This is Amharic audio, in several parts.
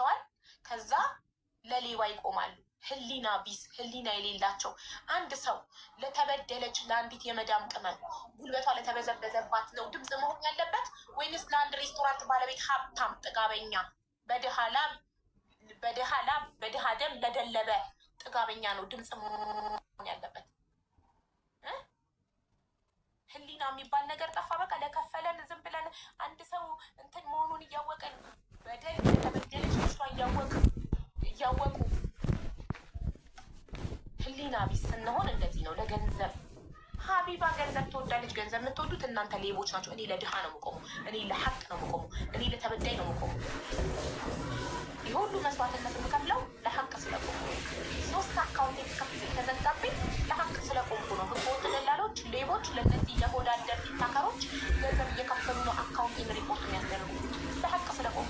ይገባቸዋል። ከዛ ለሌባ ይቆማሉ። ህሊና ቢስ፣ ህሊና የሌላቸው። አንድ ሰው ለተበደለች ለአንዲት የመዳም ቅመም ጉልበቷ ለተበዘበዘባት ነው ድምፅ መሆን ያለበት ወይንስ ለአንድ ሬስቶራንት ባለቤት ሀብታም ጥጋበኛ በድሃ ደም ለደለበ ጥጋበኛ ነው ድምፅ መሆን ያለበት? ህሊና የሚባል ነገር ጠፋ። በቃ ለከፈለን ዝም ብለን አንድ ሰው እንትን መሆኑን እያወቀን በደል ለተበደለች ልጅቷ እያወቁ ህሊና ቢስ ስንሆን እንደዚህ ነው። ለገንዘብ ሀቢባ ገንዘብ ትወዳለች። ገንዘብ የምትወዱት እናንተ ሌቦች ናቸው። እኔ ለድሃ ነው የምቆመው። እኔ ለሀቅ ነው የምቆመው። እኔ ለተበዳይ ነው የምቆመው። የሁሉ መስዋዕትነት የምከፍለው ለሀቅ ስለቆሙ፣ 3 አካውንት የተዘጋብኝ ለሀቅ ስለቆምኩ ነው። ህገወጥ ደላሎች፣ ሌቦች ለእነዚህ ለሆዳደር ቲክታከሮች ገንዘብ እየከፈሉ ነው አካውንቴን ሪፖርት የሚያስደርጉ ለሀቅ ስለቆሙ።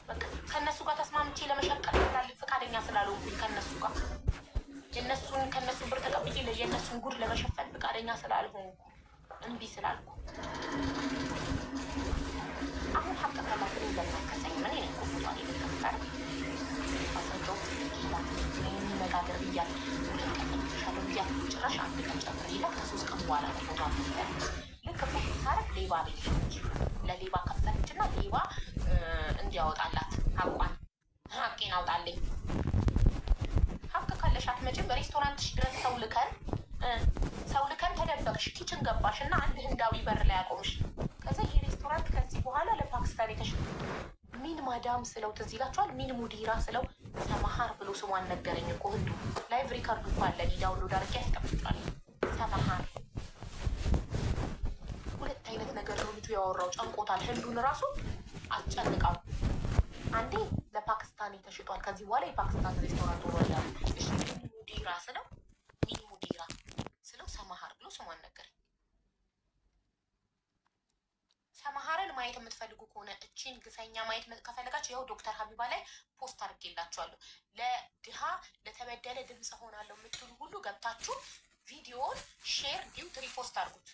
በቃ ከእነሱ ጋር ተስማምቼ ለመሸቀል ፈቃደኛ ስላልሆንኩኝ ከእነሱ ጋር ከእነሱ ብር ተቀብዬ የእነሱን ጉድ ለመሸፈን ፈቃደኛ ስላልሆንኩ እምቢ ስላልኩ አሁን ሀቅ ከማክል እንደናከሰኝ ምን ኔ ኮፎቷ የተከፈረ አሰንተው የሚነጋገር ብያል ሻለ ብያ ጭራሽ አንድ ቀን ጨምር ይላ ከ3 ቀን በኋላ ፎቷ ልክ ፎቶ ሳረግ ሌባ ቤት ለሌባ ከፈለች እና ሌባ እንዲያወጣላት ሀቄን አውጣልኝ። ሀቅ ካለሽ አትመጭም። በሬስቶራንትሽ ድረስ ሰው ልከን ተደበቅሽ፣ ኪችን ገባሽ እና አንድ ህንዳዊ በር ላይ ያቆምሽ። ከዛ ይህ ሬስቶራንት ከዚህ በኋላ ለፓኪስታን ሚን ማዳም ስለው ትዝ ይላችኋል። ሚን ሙዲራ ስለው ሰማሃር ብሎ ስሟን ነገረኝ እኮ ህንዱ። ላይቭ ሪካርዱ እኮ አለ፣ ዳውንሎድ አድርጌ ያስቀምጣል። ሰማሃር 2 አይነት ነገር ነው ልጁ ያወራው። ጨንቆታል። ህንዱን ራሱ አስጨንቃው። አንዴ ለፓኪስታኒ ተሽጧል፣ ከዚህ በኋላ የፓኪስታን ሬስቶራንት ወረዳ ሙዲራ ስለው ሚን ሙዲራ ስለው ሰማሃር ብሎ ስሟን ነገረኝ። ሰማሃርን ማየት የምትፈልጉ ከሆነ እቺን ግፈኛ ማየት ከፈለጋችሁ ያው ዶክተር ሀቢባ ላይ ፖስት አድርጌላችኋለሁ። ለድሃ ለተበደለ ድምፅ ሆናለሁ የምትሉ ሁሉ ገብታችሁ ቪዲዮውን ሼር ዲዩት ሪፖስት አድርጉት።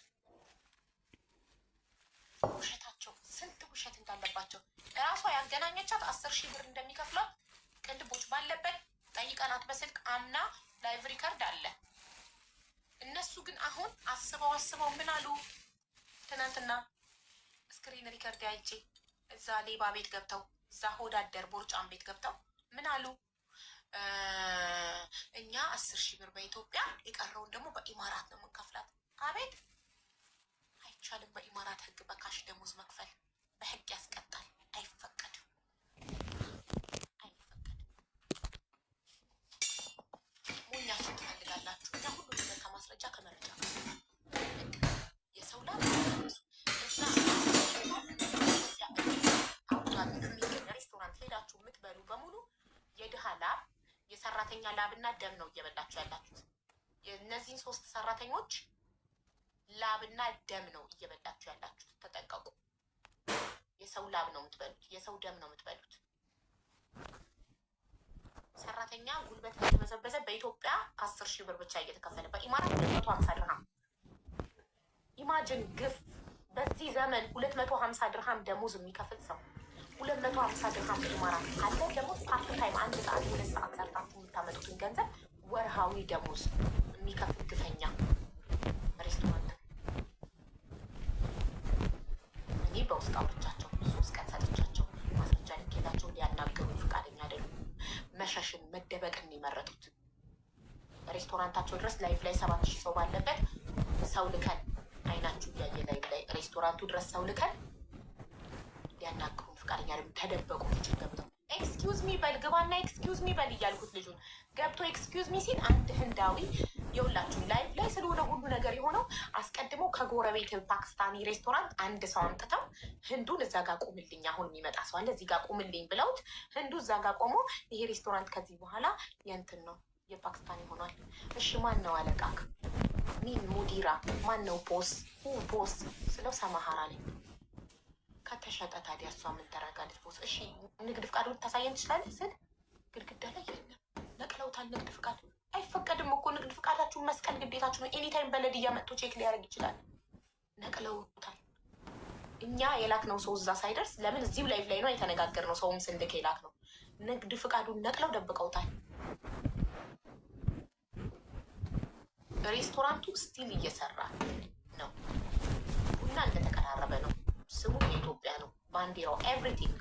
ውሸታቸው ስንት ውሸት እንዳለባቸው እራሷ ያገናኘቻት 10,000 ብር እንደሚከፍሏት ቅንድቦች ባለበት ጠይቀናት በስልክ አምና ላይቭ ሪከርድ አለ። እነሱ ግን አሁን አስበው ምን አሉ? ትናንትና ስክሪን ሪከርድ አይቼ እዛ ሌባ ቤት ገብተው እዛ ሆዳደር ቦርጫም ቤት ገብተው ምን አሉ? እኛ 10,000 ብር በኢትዮጵያ የቀረውን ደግሞ በኢማራት ነው የምንከፍላት። አቤት አይቻልም። በኢማራት ህግ በካሽ ደሞዝ መክፈል በህግ ያስቀጣል። አይፈቀድም። ሞኛችሁ ትፈልጋላችሁ። እና ሁሉ ነገር ከማስረጃ ከመረጃ የሰው ላብ እዛ የሚገኝ ሬስቶራንት ሄዳችሁ የምትበሉ በሙሉ የድሃ ላብ የሰራተኛ ላብና ደም ነው እየበላችሁ ያላችሁት። የእነዚህን 3 ሰራተኞች ላብና ደም ነው እየበላችሁ ያላችሁት። ተጠንቀቁ። የሰው ላብ ነው የምትበሉት፣ የሰው ደም ነው የምትበሉት። ሰራተኛ ጉልበት ከተበዘበዘ በኢትዮጵያ 10,000 ብር ብቻ እየተከፈለ በኢማራት 250 ድርሃም። ኢማጅን ግፍ! በዚህ ዘመን 250 ድርሃም ደሞዝ የሚከፍል ሰው 250 ድርሃም በኢማራት ካለ ደሞዝ ፓርት ታይም 1 ሰዓት 2 ሰዓት ሰርታችሁ የምታመጡትን ገንዘብ ወርሃዊ ደሞዝ የሚከፍል ግፈኛ ሬስቶራንት። እኔ በውስጥ አውርቻቸው 3 ቀን ሰጥቻቸው ማስረጃ ልኬላቸው ሊያናገሩ ፈቃደኛ አይደሉም። መሸሽን መደበቅን የመረጡት ሬስቶራንታቸው ድረስ ላይፍ ላይ 7,000 ሰው ባለበት ሰው ልከን አይናችሁ እያየ ላይፍ ላይ ሬስቶራንቱ ድረስ ሰው ልከን ሊያናግሩን ፈቃደኛ አይደሉም። ተደበቁ። ልጁን ገብተው ኤክስኪውዝ ሚ በል ግባና ኤክስኪውዝ ሚ በል እያልኩት ልጁን ገብቶ ኤክስኪውዝ ሚ ሲል አንድ ህንዳዊ የሁላችሁ ላይፍ ላይ ስለሆነ ሁሉ ነገር የሆነው አስቀድሞ ከጎረቤት ፓኪስታኒ ሬስቶራንት አንድ ሰው አምጥተው ህንዱን እዛ ጋር ቁምልኝ፣ አሁን የሚመጣ ሰው አለ እዚህ ጋር ቁምልኝ ብለውት ህንዱ እዛ ጋር ቆሞ ይሄ ሬስቶራንት ከዚህ በኋላ የእንትን ነው የፓኪስታኒ ሆኗል። እሺ ማን ነው አለቃክ? ሚን ሙዲራ ማን ነው ቦስ? ቦስ ስለው ሰማሃራ ላይ ከተሸጠ ታዲያ እሷ ምን ተረጋለች? ቦስ እሺ ንግድ ፍቃድ ታሳየን ትችላለች ስል ግድግዳ ላይ የለም፣ ነቅለውታል። ንግድ ፍቃድ አይፈቀድም እኮ ንግድ ፍቃዳችሁን መስቀል ግዴታችሁ ነው። ኤኒታይም በለድ እያመጡ ቼክ ሊያደርግ ይችላል። ነቅለውታል። እኛ የላክነው ሰው እዛ ሳይደርስ ለምን እዚሁ ላይቭ ላይ ነው የተነጋገርነው። ሰውም ስንልክ የላክነው ንግድ ፍቃዱን ነቅለው ደብቀውታል። ሬስቶራንቱ ስቲል እየሰራ ነው። ቡና እንደተቀራረበ ነው። ስሙ የኢትዮጵያ ነው። ባንዲራው ኤቭሪቲንግ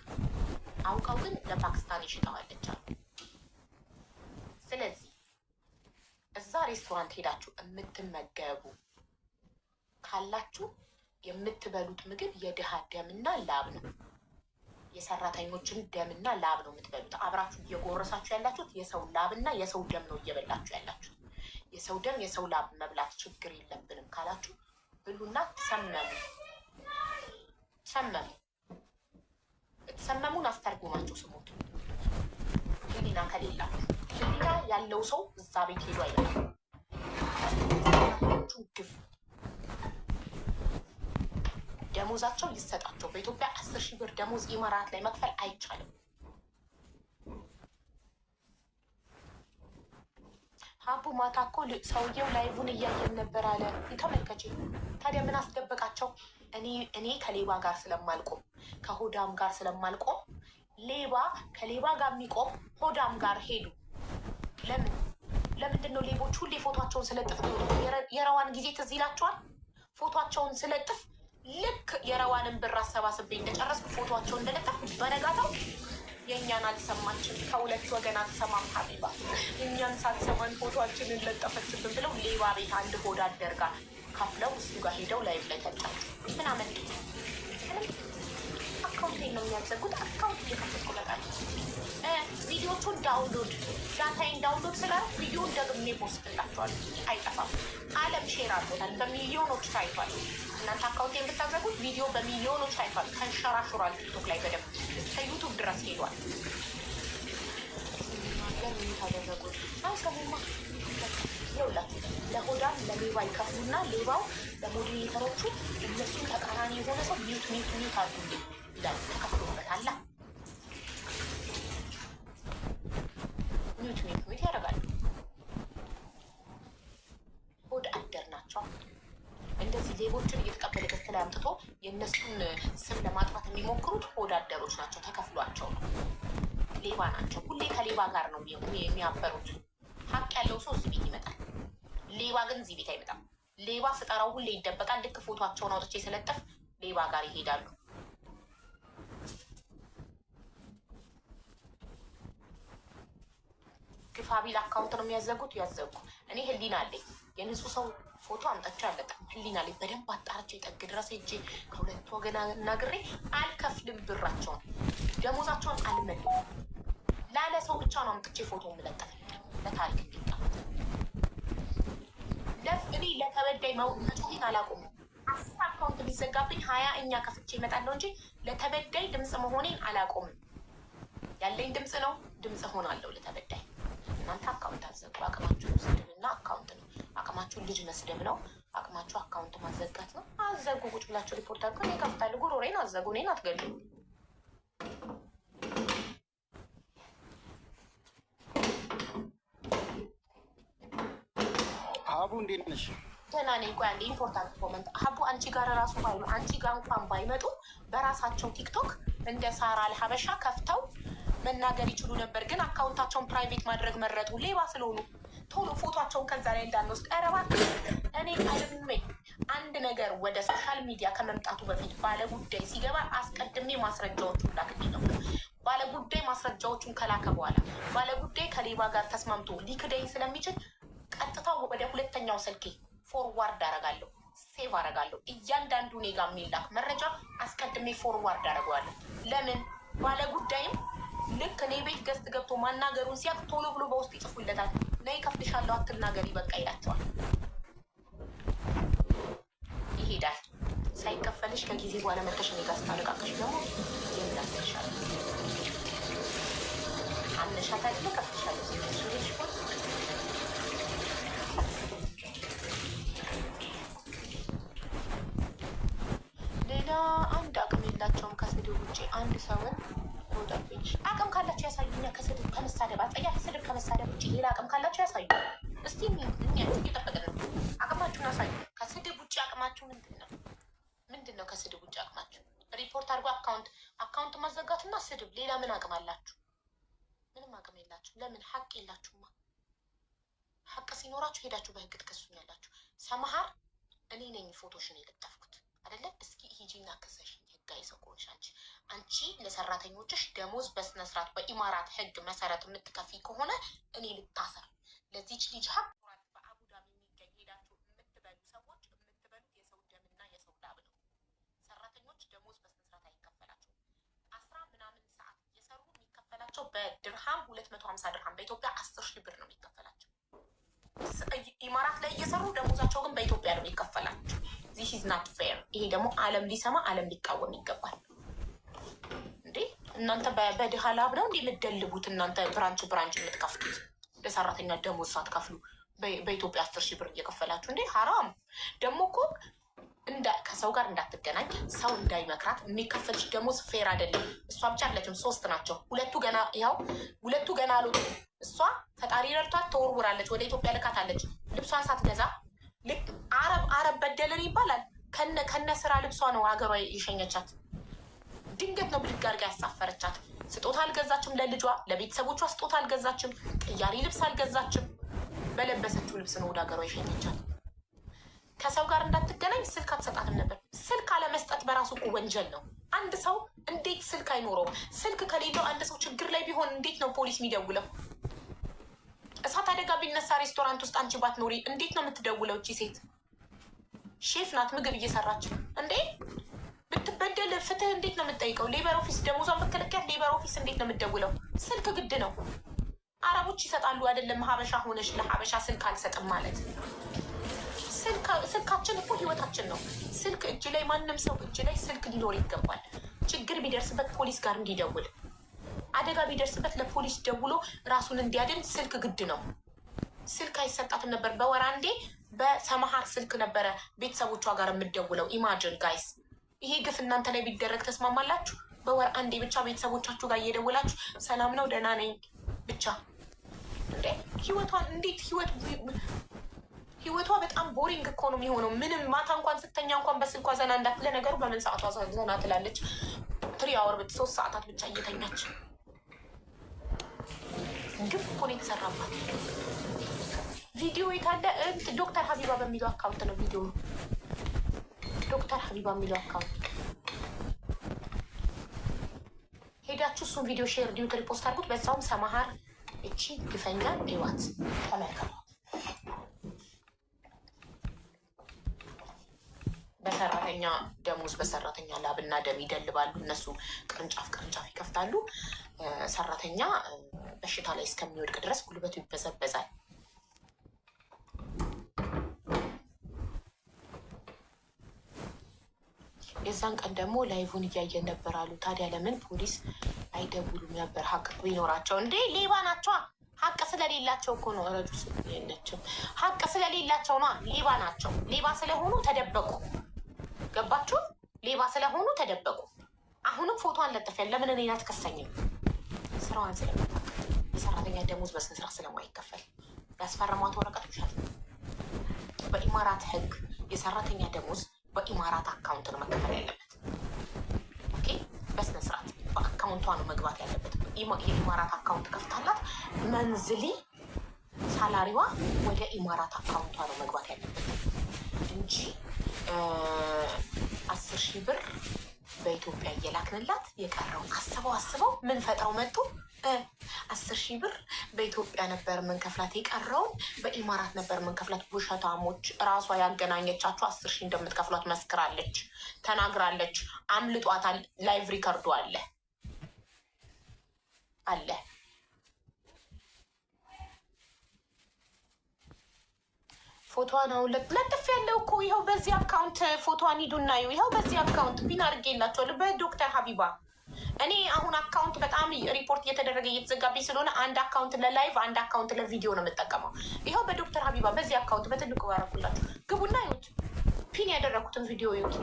አውቀው ግን ለፓኪስታን ይሽጠዋለች አሉ። ስለዚህ እዛ ሬስቶራንት ሄዳችሁ የምትመገቡ ካላችሁ የምትበሉት ምግብ የድሃ ደምና ላብ ነው። የሰራተኞችን ደምና ላብ ነው የምትበሉት። አብራችሁ እየጎረሳችሁ ያላችሁት የሰው ላብና የሰው ደም ነው እየበላችሁ ያላችሁት። የሰው ደም የሰው ላብ መብላት ችግር የለብንም ካላችሁ ብሉና ሰመሙ። የተሰመሙን አስተርጉማችሁ ስሙት። ህሊና ከሌላችሁ ህሊና ያለው ሰው እዛ ቤት ሄዱ አይደለም። ግፍ ደሞዛቸው ይሰጣቸው። በኢትዮጵያ 10,000 ብር ደሞዝ ኢማራት ላይ መክፈል አይቻልም። ሀቡ ማታ እኮ ሰውየው ላይቡን እያየን ነበር አለ። ተመልከች። ታዲያ ምን አስደበቃቸው? እኔ ከሌባ ጋር ስለማልቆም ከሆዳም ጋር ስለማልቆም ሌባ ከሌባ ጋር የሚቆም ሆዳም ጋር ሄዱ። ለምንድን ነው ሌቦች ሁሌ ፎቷቸውን ስለጥፍ? የረዋን ጊዜ ትዝ ይላቸዋል። ፎቷቸውን ስለጥፍ ልክ የረዋንን ብር አሰባስቤ እንደጨረስኩ ፎቷቸውን እንደለጠፍ በነጋታው የእኛን አልሰማችን፣ ከሁለት ወገን አልሰማም ሀቢባ እኛን ሳትሰማን ፎቶችንን ለጠፈችብን ብለው ሌባ ቤት አንድ ሆዳ አደርጋ ከፍለው እሱ ጋር ሄደው ላይቭ ላይ ተጫጩ። ምን አመጡ? አካውንቴን ነው የሚያዘጉት። አካውንት እየከፈትኩ ለቃል ቪዲዮቹን ዳውንሎድ ዳታይን ዳውንሎድ ስላለ ቪዲዮን ደግሜ ፖስትላቸዋል። አይጠፋም። አለም ሼር አድርጎታል። በሚሊዮኖች ታይቷል። እናንተ አካውንቴን ብታዘጉት ቪዲዮ በሚሊዮኖች ታይቷል። ተንሸራሹሯል። ቲክቶክ ላይ በደንብ ከዩቱብ ድረስ ሄዷል። ለምን ታደረጉት? አይሰሙማ። ይኸውላችሁ ለሆዳም ለሌባ ይከፍሉና ሌባው ለሞዴሬተሮቹ እነሱ ተቃራኒ የሆነ ሰው ሚዩት አሉ ይላሉ። ተከፍሎበታል። ሚዩት ያደርጋሉ። ሆድ አደር ናቸው። እንደዚህ ሌቦችን እየተቀበለ ገዝት ላይ አምጥቶ የእነሱን ስም ለማጥፋት የሚሞክሩት ሆድ አደሮች ናቸው። ተከፍሏቸው ነው። ሌባ ናቸው። ሁሌ ከሌባ ጋር ነው የሚያበሩት። ሀቅ ያለው ሰው እዚህ ቤት ይመጣል። ሌባ ግን እዚህ ቤት አይመጣም። ሌባ ስጠራው ሁሌ ይደበቃል። ልክ ፎቷቸውን አውጥቼ ስለጠፍ ሌባ ጋር ይሄዳሉ። ግፋቢል አካውንት ነው የሚያዘጉት። ያዘጉ። እኔ ህሊና አለኝ። የንጹህ ሰው ፎቶ አምጣቸው ያለጠም ህሊና ላይ በደንብ አጣርቼ ጠግ ድረስ ሄጄ ከሁለቱ ወገን አናግሬ አልከፍልም። ብራቸውን ደሞዛቸውን አልመልም። ላለ ሰው ብቻ ነው አምጥቼ ፎቶ የምለጠፍ ለታሪክ እንዲቀመጥ። እኔ ለተበዳይ መጮሄን አላቆምም። 10 አካውንት ቢዘጋብኝ 20 እኛ ከፍቼ እመጣለሁ እንጂ ለተበዳይ ድምፅ መሆኔን አላቆምም። ያለኝ ድምፅ ነው። ድምፅ ሆናለሁ ለተበዳይ። እናንተ አካውንት አዘጉ። አቅማችሁ ስድብና አካውንት ነው። አቅማችሁን ልጅ መስደብ ነው። አቅማችሁ አካውንት ማዘጋት ነው። አዘጉ። ቁጭ ብላችሁ ሪፖርት አድርገው እኔ ከፍታለሁ። ጉሮሬን አዘጉ። እኔን አትገሉ። ሀቡ እንዴት ነሽ? ደህና ነኝ። ቆይ አንዴ ኢምፖርታንት ኮመንት። ሀቡ አንቺ ጋር ራሱ ባይሉ አንቺ ጋር እንኳን ባይመጡ በራሳቸው ቲክቶክ እንደ ሳራ አልሀበሻ ከፍተው መናገር ይችሉ ነበር። ግን አካውንታቸውን ፕራይቬት ማድረግ መረጡ። ሌባ ስለሆኑ ቶሎ ፎቷቸውን ከዛ ላይ እንዳንወስድ። ኧረ እባክህ እኔ ቀድሜ አንድ ነገር ወደ ሶሻል ሚዲያ ከመምጣቱ በፊት ባለጉዳይ ሲገባ አስቀድሜ ማስረጃዎቹን ላክልኝ ነው። ባለጉዳይ ማስረጃዎቹን ከላከ በኋላ ባለጉዳይ ከሌባ ጋር ተስማምቶ ሊክደኝ ስለሚችል ቀጥታ ወደ ሁለተኛው ስልኬ ፎርዋርድ አረጋለሁ፣ ሴቭ አረጋለሁ። እያንዳንዱ እኔ ጋር የሚላክ መረጃ አስቀድሜ ፎርዋርድ አረገዋለሁ። ለምን ባለጉዳይም ልክ እኔ ቤት ገዝት ገብቶ ማናገሩን ሲያቅ ቶሎ ብሎ በውስጥ ይጽፉለታል። ነይ ከፍልሻለሁ አትናገሪ በቃ ይላቸዋል። ይሄዳል። ሳይከፈልሽ ከጊዜ በኋላ መተሽ እኔ ጋር ስታለቃቀሽ ደግሞ የምላትሻለ አነሻት አይደለ ከፍልሻለሁ ሲሽ ሌላ አንድ አቅም የላቸውም ከስድብ ውጭ። አንድ ሰውን ወዳብኝ አቅም ካላቸው ያሳዩኛ። ከስድብ ከመሳደብ አጸያፊ ስድብ ከመሳደብ ውጭ ሌላ አቅም ካላቸው ያሳዩ። እስቲ እየጠበቅን ነው። አቅማችሁን አሳዩ። ከስድብ ውጭ አቅማችሁ ምንድን ነው? ከስድብ ውጭ አቅማችሁ ሌላ ምን አቅም አላችሁ? ምንም አቅም የላችሁ። ለምን? ሀቅ የላችሁማ። ሀቅ ሲኖራችሁ ሄዳችሁ በህግ ትከሱኛላችሁ። ሰመሃር እኔ ነኝ ፎቶሽን የለጠፍኩት አይደለ? እስኪ ሂጂና ክሰሽኝ። ህጋዊ ሰው ከሆንሽ አንቺ ለሰራተኞችሽ ደሞዝ በስነስርዓት በኢማራት ህግ መሰረት የምትከፊ ከሆነ እኔ ልታሰር። ለዚች ልጅ ሀቅ በአቡዳቢ የሚገኝ ሄዳችሁ የምትበሉ ሰዎች የምትበሉት የሰው ደምና የሰው ላብ ነው። ሰራተኞች ደሞዝ በስነስርዓት አይከፈላቸው። 10 ምናምን ሰዓት እየሰሩ የሚከፈላቸው በድርሃም 250 ድርሃም፣ በኢትዮጵያ 10 ሺህ ብር ነው የሚከፈላቸው። ኢማራት ላይ እየሰሩ ደሞዛቸው ግን በኢትዮጵያ ነው የሚከፈላቸው። ዚስ ኢዝ ናት ፌር። ይሄ ደግሞ ዓለም ሊሰማ ዓለም ሊቃወም ይገባል። እንዴ እናንተ በድሃ ላብ ነው እንዴ የምትደልቡት? እናንተ ብራንች የምትከፍቱት ለሰራተኛ ደሞዝ ሳትከፍሉ በኢትዮጵያ 10 ሺህ ብር እየከፈላችሁ እንዴ! ሀራም ደግሞ እኮ ከሰው ጋር እንዳትገናኝ ሰው እንዳይመክራት የሚከፈልሽ ደሞዝ ፌር አይደለም። እሷ ብቻ አለችም፣ 3 ናቸው። ሁለቱ ገና አሉ። እሷ ፈጣሪ ረድቷት ተወርውራለች፣ ወደ ኢትዮጵያ ልካታለች። ልብሷን ሳትገዛ ልክ አረብ በደልን ይባላል። ከነ ስራ ልብሷ ነው ሀገሯ የሸኘቻት። ድንገት ነው ብድግ አድርጋ ያሳፈረቻት። ስጦታ አልገዛችም፣ ለልጇ ለቤተሰቦቿ ስጦታ አልገዛችም፣ ቅያሪ ልብስ አልገዛችም። በለበሰችው ልብስ ነው ወደ ሀገሯ የሸኘቻት። ከሰው ጋር እንዳትገናኝ ስልክ አትሰጣትም ነበር። ስልክ አለመስጠት በራሱ እኮ ወንጀል ነው። አንድ ሰው እንዴት ስልክ አይኖረውም? ስልክ ከሌለው አንድ ሰው ችግር ላይ ቢሆን እንዴት ነው ፖሊስ የሚደውለው? እሳት አደጋ ቢነሳ ሬስቶራንት ውስጥ አንቺ ባትኖሪ እንዴት ነው የምትደውለው? እቺ ሴት ሼፍ ናት፣ ምግብ እየሰራች እንዴ! ብትበደል ፍትህ እንዴት ነው የምትጠይቀው? ሌበር ኦፊስ ደሞዟን መከለከያት፣ ሌበር ኦፊስ እንዴት ነው የምትደውለው? ስልክ ግድ ነው። አረቦች ይሰጣሉ አይደለም? ሀበሻ ሆነሽ ለሀበሻ ስልክ አልሰጥም ማለት። ስልካችን እኮ ህይወታችን ነው። ስልክ እጅ ላይ ማንም ሰው እጅ ላይ ስልክ ሊኖር ይገባል። ችግር ቢደርስበት ፖሊስ ጋር እንዲደውል፣ አደጋ ቢደርስበት ለፖሊስ ደውሎ ራሱን እንዲያድን ስልክ ግድ ነው። ስልክ አይሰጣትም ነበር። በወር አንዴ በሰመሃር ስልክ ነበረ ቤተሰቦቿ ጋር የምትደውለው። ኢማጅን ጋይስ፣ ይሄ ግፍ እናንተ ላይ ቢደረግ ተስማማላችሁ? በወር አንዴ ብቻ ቤተሰቦቻችሁ ጋር እየደወላችሁ ሰላም ነው ደህና ነኝ ብቻ። እንዴ ህይወቷን እንዴት ህይወቷ በጣም ቦሪንግ እኮ ነው የሚሆነው። ምንም ማታ እንኳን ስተኛ እንኳን በስልኳ ዘና እንዳትለ። ነገሩ በምን ሰዓቷ ዘና ትላለች? 3 አወር 3 ሰዓታት ብቻ እየተኛች ግፍ እኮ ነው የተሰራባት። ቪዲዮ የታለ? ዶክተር ሀቢባ በሚለው አካውንት ነው ቪዲዮ። ዶክተር ሀቢባ የሚለው አካውንት ሄዳችሁ እሱን ቪዲዮ ሼር ዲዩት ሪፖስት አድርጉት። በዛውም ሰመሃር እቺ ግፈኛ ይዋት ተመልከቷት። በሰራተኛ ደሞዝ በሰራተኛ ላብና ደም ይደልባሉ። እነሱ ቅርንጫፍ ይከፍታሉ። ሰራተኛ በሽታ ላይ እስከሚወድቅ ድረስ ጉልበቱ ይበዘበዛል። የዛን ቀን ደግሞ ላይቭን እያየን ነበር አሉ። ታዲያ ለምን ፖሊስ አይደውሉም ነበር? ሀቅ ቢኖራቸው እንዴ! ሌባ ናቸዋ። ሀቅ ስለሌላቸው እኮ ነው። ረጁ የለችም። ሀቅ ስለሌላቸው ነው። ሌባ ናቸው። ሌባ ስለሆኑ ተደበቁ። ገባችሁ? ሌባ ስለሆኑ ተደበቁ። አሁንም ፎቶ አንለጥፊያል። ለምን እኔን አትከሰኝም? ስራዋን ስለምታውቅ የሰራተኛ ደሞዝ በስነ ስርዓት ስለማይከፈል ያስፈረሟት ወረቀት ውሸት ነው። በኢማራት ህግ የሰራተኛ ደሞዝ በኢማራት አካውንት ነው መከፈል ያለበት። ኦኬ፣ በስነ ስርዓት በአካውንቷ ነው መግባት ያለበት። የኢማራት አካውንት ከፍታላት መንዝሊ ሳላሪዋ ወደ ኢማራት አካውንቷ ነው መግባት ያለበት እንጂ 10 ሺህ ብር በኢትዮጵያ እየላክንላት የቀረው አስበው ምን ፈጥረው መጡ? 10 ሺህ ብር በኢትዮጵያ ነበር ምንከፍላት፣ የቀረውን በኢማራት ነበር ምንከፍላት። ውሸታሞች! ራሷ ያገናኘቻችሁ 10 ሺህ እንደምትከፍሏት መስክራለች፣ ተናግራለች። አምልጧታል። ላይቭ ሪከርዶ አለ። ፎቶዋን አሁን ለጥፍ ያለው እኮ ይኸው በዚህ አካውንት ፎቶዋን ሂዱና ይኸው በዚህ አካውንት ቢን አድርጌላቸዋለሁ በዶክተር ሀቢባ። እኔ አሁን አካውንት በጣም ሪፖርት እየተደረገ እየተዘጋብኝ ስለሆነ አንድ አካውንት ለላይቭ አንድ አካውንት ለቪዲዮ ነው የምጠቀመው። ይኸው በዶክተር ሀቢባ በዚህ አካውንት በትልቁ ያረኩላችሁ። ግቡና ይሁት ፒን ያደረኩትን ቪዲዮ ይሁት።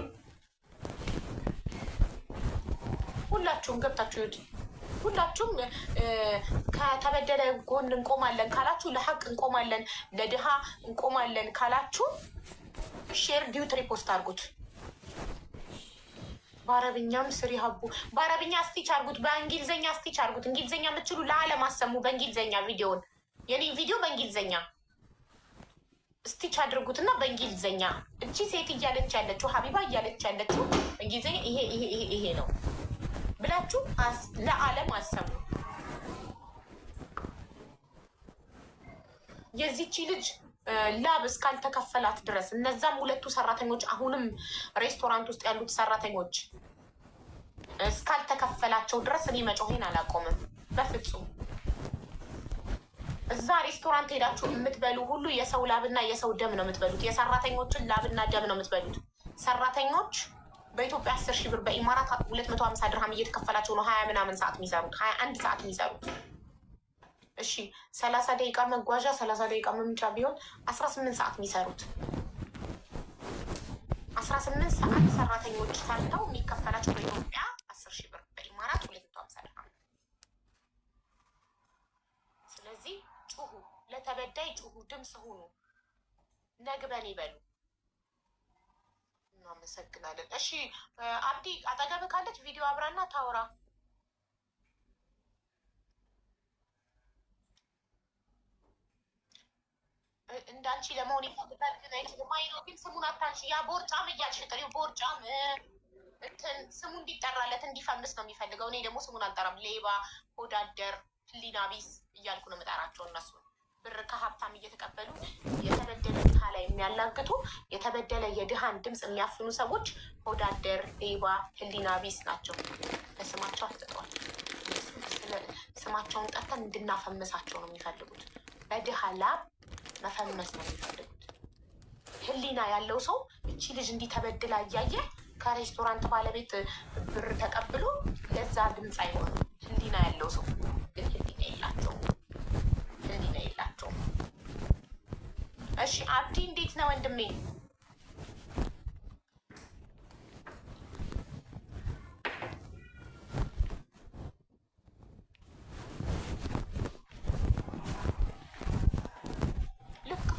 ሁላችሁም ገብታችሁ ይሁት። ሁላችሁም ከተበደለ ጎን እንቆማለን ካላችሁ፣ ለሀቅ እንቆማለን፣ ለድሃ እንቆማለን ካላችሁ ሼር ዲዩት ሪፖስት አድርጉት። በአረብኛም ስሪ ሀቡ በአረብኛ ስቲች አርጉት፣ በእንግሊዝኛ ስቲች አርጉት። እንግሊዝኛ የምትችሉ ለዓለም አሰሙ። በእንግሊዝኛ ቪዲዮን የኔ ቪዲዮ በእንግሊዝኛ ስቲች አድርጉት እና በእንግሊዝኛ እቺ ሴት እያለች ያለችው ሀቢባ እያለች ያለችው እንግሊዝኛ ይሄ ነው ብላችሁ ለዓለም አሰሙ። የዚቺ ልጅ ላብ እስካልተከፈላት ድረስ እነዛም ሁለቱ ሰራተኞች አሁንም ሬስቶራንት ውስጥ ያሉት ሰራተኞች እስካልተከፈላቸው ድረስ እኔ መጮሄን አላቆምም በፍጹም። እዛ ሬስቶራንት ሄዳችሁ የምትበሉ ሁሉ የሰው ላብና የሰው ደም ነው የምትበሉት። የሰራተኞችን ላብና ደም ነው የምትበሉት። ሰራተኞች በኢትዮጵያ 10 ሺህ ብር በኢማራት 250 ድርሃም እየተከፈላቸው ነው 20 ምናምን ሰዓት የሚሰሩት 21 ሰዓት የሚሰሩት። እሺ 30 ደቂቃ መጓዣ 30 ደቂቃ መምጫ ቢሆን 18 ሰዓት የሚሰሩት 18 ሰዓት ሰራተኞች ሰርተው የሚከፈላቸው በኢትዮጵያ 10 ሺህ ብር በኢማራት 250 ድርሃም። ስለዚህ ጩሁ፣ ለተበዳይ ጩሁ፣ ድምፅ ሁኑ፣ ነግበን ይበሉ። እናመሰግናለን። እሺ አብዲ አጠገብ ካለች ቪዲዮ አብራና ታውራ። እንዳንቺ ለመሆን ይፈልጋል ግን አይችልም። አይ ነው ግን ስሙን አታንሺ። ያ ቦርጫም እያልሽ ጥሪው ቦርጫም እንትን ስሙ እንዲጠራለት እንዲፈምስ ነው የሚፈልገው። እኔ ደግሞ ስሙን አልጠራም። ሌባ፣ ሆዳደር፣ ህሊና ቢስ እያልኩ ነው የምጠራቸው። እነሱ ብር ከሀብታም እየተቀበሉ የተበደለ ድሃ ላይ የሚያላግጡ የተበደለ የድሃን ድምፅ የሚያፍኑ ሰዎች ሆዳደር፣ ሌባ፣ ህሊና ቢስ ናቸው። ለስማቸው አትጠሯል። ስማቸውን ጠርተን እንድናፈምሳቸው ነው የሚፈልጉት። በድሃ ላብ መፈመስ ነው የሚፈልጉት። ህሊና ያለው ሰው እቺ ልጅ እንዲህ ተበድላ እያየ ከሬስቶራንት ባለቤት ብር ተቀብሎ ለዛ ድምፅ አይሆንም። ህሊና ያለው ሰው ግን ህሊና የላቸውም። ህሊና የላቸውም። እሺ አብዲ እንዴት ነው ወንድሜ?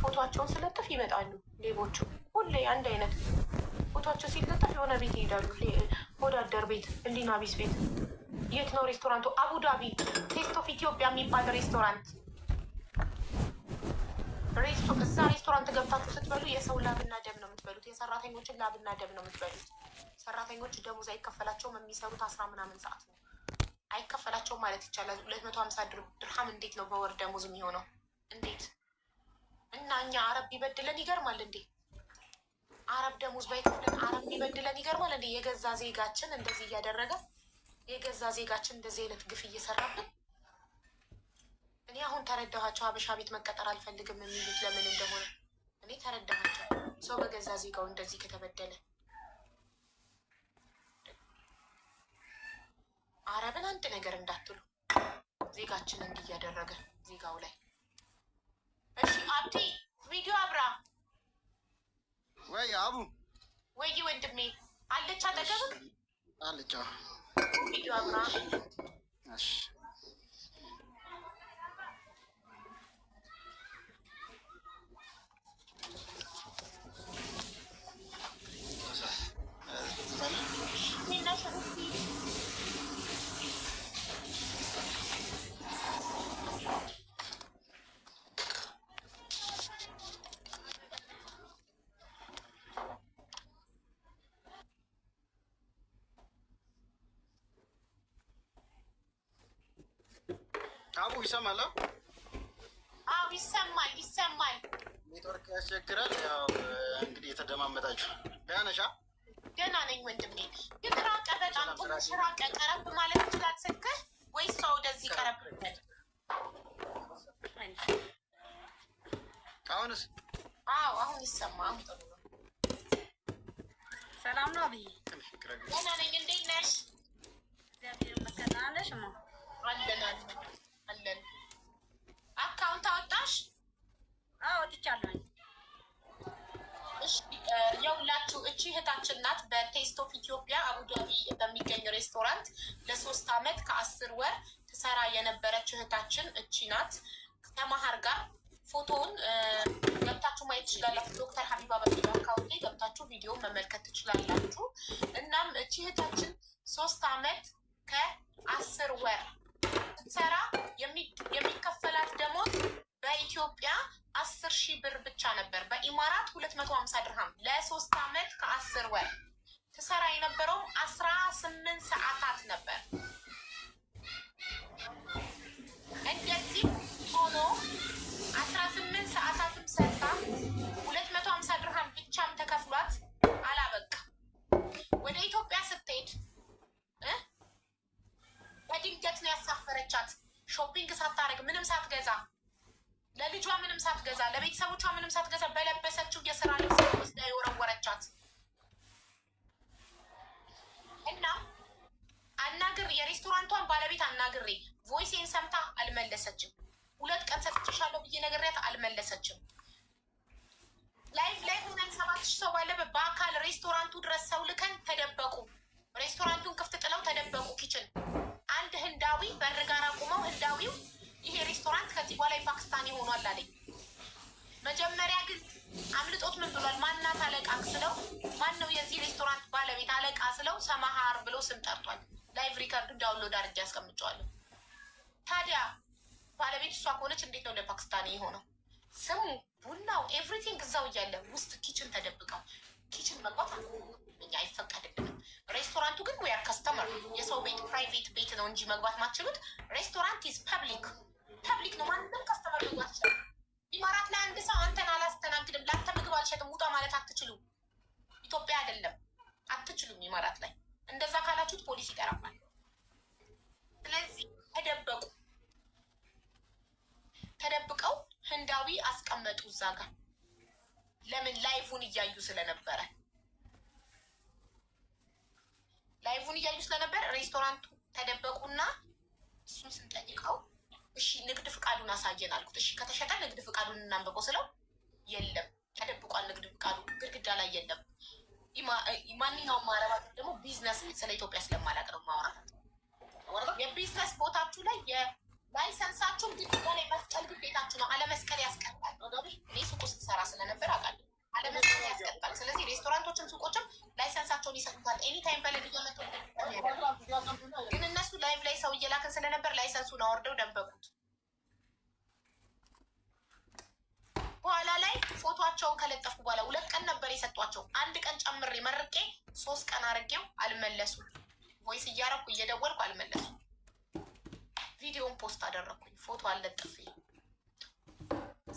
ፎቶቸውን ስለጥፍ ይመጣሉ ሌቦቹ። ሁሌ አንድ አይነት ፎቶቸው ሲለጠፍ የሆነ ቤት ይሄዳሉ። ሆዳደር ቤት፣ ህሊና ቢስ ቤት። የት ነው ሬስቶራንቱ? አቡዳቢ ቴስት ኦፍ ኢትዮጵያ የሚባል ሬስቶራንት። እዛ ሬስቶራንት ገብታችሁ ስትበሉ የሰው ላብና ደም ነው የምትበሉት። የሰራተኞችን ላብና ደም ነው የምትበሉት። ሰራተኞች ደሞዝ አይከፈላቸውም። የሚሰሩት 10 ምናምን ሰዓት ነው። አይከፈላቸውም ማለት ይቻላል። 250 ድርሃም እንዴት ነው በወር ደሞዝ የሚሆነው? እንዴት? እና እኛ አረብ ቢበድለን ይገርማል እንዴ? አረብ ደሞዝ ባይከፍለን አረብ ቢበድለን ይገርማል እንዴ? የገዛ ዜጋችን እንደዚህ እያደረገ የገዛ ዜጋችን እንደዚህ አይነት ግፍ እየሰራብን። እኔ አሁን ተረዳኋቸው። ሀበሻ ቤት መቀጠር አልፈልግም የሚሉት ለምን እንደሆነ እኔ ተረዳኋቸው። ሰው በገዛ ዜጋው እንደዚህ ከተበደለ አረብን አንድ ነገር እንዳትሉ፣ ዜጋችን እንዲህ እያደረገ ዜጋው ላይ። እሺ አብዲ ቪዲዮ አብራ ወይ አቡ ወይ ወንድሜ አለች አጠገብህ አለች። ቪዲዮ አብራ። እሺ አቡ ይሰማል? አዎ ይሰማል፣ ይሰማል። ኔትወርክ ያስቸግራል። ያው እንግዲህ የተደማመጣችሁ ደህና ነሽ? ደህና ነኝ ወንድሜ። ግን ራቀ፣ በጣም ትንሽ ራቀ። ቀረብ ማለት ይችላል ስልክህ ወይስ ሰው ወደዚህ ቀረብ? አሁንስ? አዎ አሁን ይሰማ። አሁን ጥሩ ነው። ሰላም ነው አብይ? ደህና ነኝ። እንዴት ነሽ? እግዚአብሔር ይመስገን። ደህና ነሽ? አለን አለን። አካውንት አወጣሽ? አዎ ወጥቻለሁ። እሺ የሁላችሁ እቺ እህታችን ናት። በቴስት ኦፍ ኢትዮጵያ አቡዳቢ በሚገኝ ሬስቶራንት ለ3 ዓመት ከ10 ወር ትሰራ የነበረች እህታችን እቺ ናት። ከመሀር ጋር ፎቶውን ገብታችሁ ማየት ትችላላችሁ። ዶክተር ሀቢባ በሚለው አካውንት ገብታችሁ ቪዲዮ መመልከት ትችላላችሁ። እናም እቺ እህታችን 3 ዓመት ከ10 ወር ስትሰራ የሚከፈላት ደሞዝ በኢትዮጵያ 10,000 ብር ብቻ ነበር። በኢማራት 250 ድርሃም ለ3 ዓመት ከ10 ወር ትሰራ የነበረውም 18 ሰዓታት ነበር። እንደዚህ ሆኖ 18 ሰዓታትም ሰርታ 250 ድርሃም ብቻም ተከፍሏት አላበቃ። ወደ ኢትዮጵያ ስትሄድ በድንገት ነው ያሳፈረቻት። ሾፒንግ ሳታረግ ምንም ሳትገዛ፣ ለልጇ ምንም ሳትገዛ፣ ለቤተሰቦቿ ምንም ሳትገዛ በለበሰችው የስራ ልብስ ወስዳ የወረወረቻት እና የሬስቶራንቷን ባለቤት አናግሬ ቮይሴን ሰምታ አልመለሰችም። 2 ቀን ሰጥቼሻለሁ ብዬ ነግሬያት አልመለሰችም። ላይቭ ላይ ሆነን 7,000 ሰው ባለበት በአካል ሬስቶራንቱ ድረስ ሰው ልከን ተደበቁ። ሬስቶራንቱን ክፍት ጥለው ተደበቁ። ኪችን አንድ ህንዳዊ በር ጋር አቁመው፣ ህንዳዊው ይሄ ሬስቶራንት ከዚህ በኋላ ፓኪስታኒ ሆኗል አለኝ። መጀመሪያ ግን አምልጦት ምን ብሏል? ማናት አለቃ ስለው፣ ማን ነው የዚህ ሬስቶራንት ባለቤት አለቃ ስለው፣ ሰማሃር ብሎ ስም ጠርቷል። ላይቭ ሪከርዱ ዳውንሎድ አድርጌ ያስቀምጨዋለሁ። ታዲያ ባለቤት እሷ ከሆነች እንዴት ነው ለፓኪስታኒ የሆነው? ስሙ፣ ቡናው፣ ኤቭሪቲንግ እዛው እያለ ውስጥ ኪችን ተደብቀው። ኪችን መግባት እኛ አይፈቀድልንም። ሬስቶራንቱ ግን ዌር ከስተመር፣ የሰው ቤት ፕራይቬት ቤት ነው እንጂ መግባት ማችሉት። ሬስቶራንት ኢዝ ፐብሊክ ነው። ማንም ከስተመር መግባት ይችላል። ኢማራት ላይ አንድ ሰው አንተን አላስተናግድም፣ ለአንተ ምግብ አልሸጥም ውጣ ማለት አትችሉም። ኢትዮጵያ አይደለም፣ አትችሉም። ኢማራት ላይ እንደዛ ካላችሁት ፖሊስ ይቀርባል። ስለዚህ ተደብቀው ህንዳዊ አስቀመጡ እዛ ጋር። ለምን? ላይቭን እያዩ ስለነበረ ሬስቶራንቱ ተደበቁና እሱን ስንጠይቀው እሺ ንግድ ፍቃዱን አሳየን አልኩት። እሺ ከተሸጠ ንግድ ፍቃዱን እናንብበው ስለው የለም ተደብቋል፣ ንግድ ፍቃዱ ግድግዳ ላይ የለም። ማንኛውም ማረባት ደግሞ ቢዝነስ ስለ ኢትዮጵያ ስለማላቅ ነው ማውራት። የቢዝነስ ቦታችሁ ላይ የላይሰንሳችሁ ግድግዳ ላይ መስቀል ግዴታችሁ ነው። አለመስቀል ያስቀጣል። እኔ ሱቅ ውስጥ ሰራ ስለነበር አውቃለሁ። አለመስቀል ያስቀጣል። ስለዚህ ሬስቶራንቶችም ሱቆችም ላይሰንሳቸውን ይሰጡታል። ኤኒታይም በለድ እየመጡ ግን እነሱ ላይቭ ላይ ሰው እየላክን ስለነበር ላይሰንሱን አወርደው ደበቁት። በኋላ ላይ ፎቶቸውን ከለጠፍኩ በኋላ 2 ቀን ነበር የሰጧቸው። 1 ቀን ጨምሬ መርቄ 3 ቀን አድርጌው አልመለሱም። ቮይስ እያረኩ እየደወልኩ አልመለሱም። ቪዲዮን ፖስት አደረግኩኝ። ፎቶ አልለጥፌ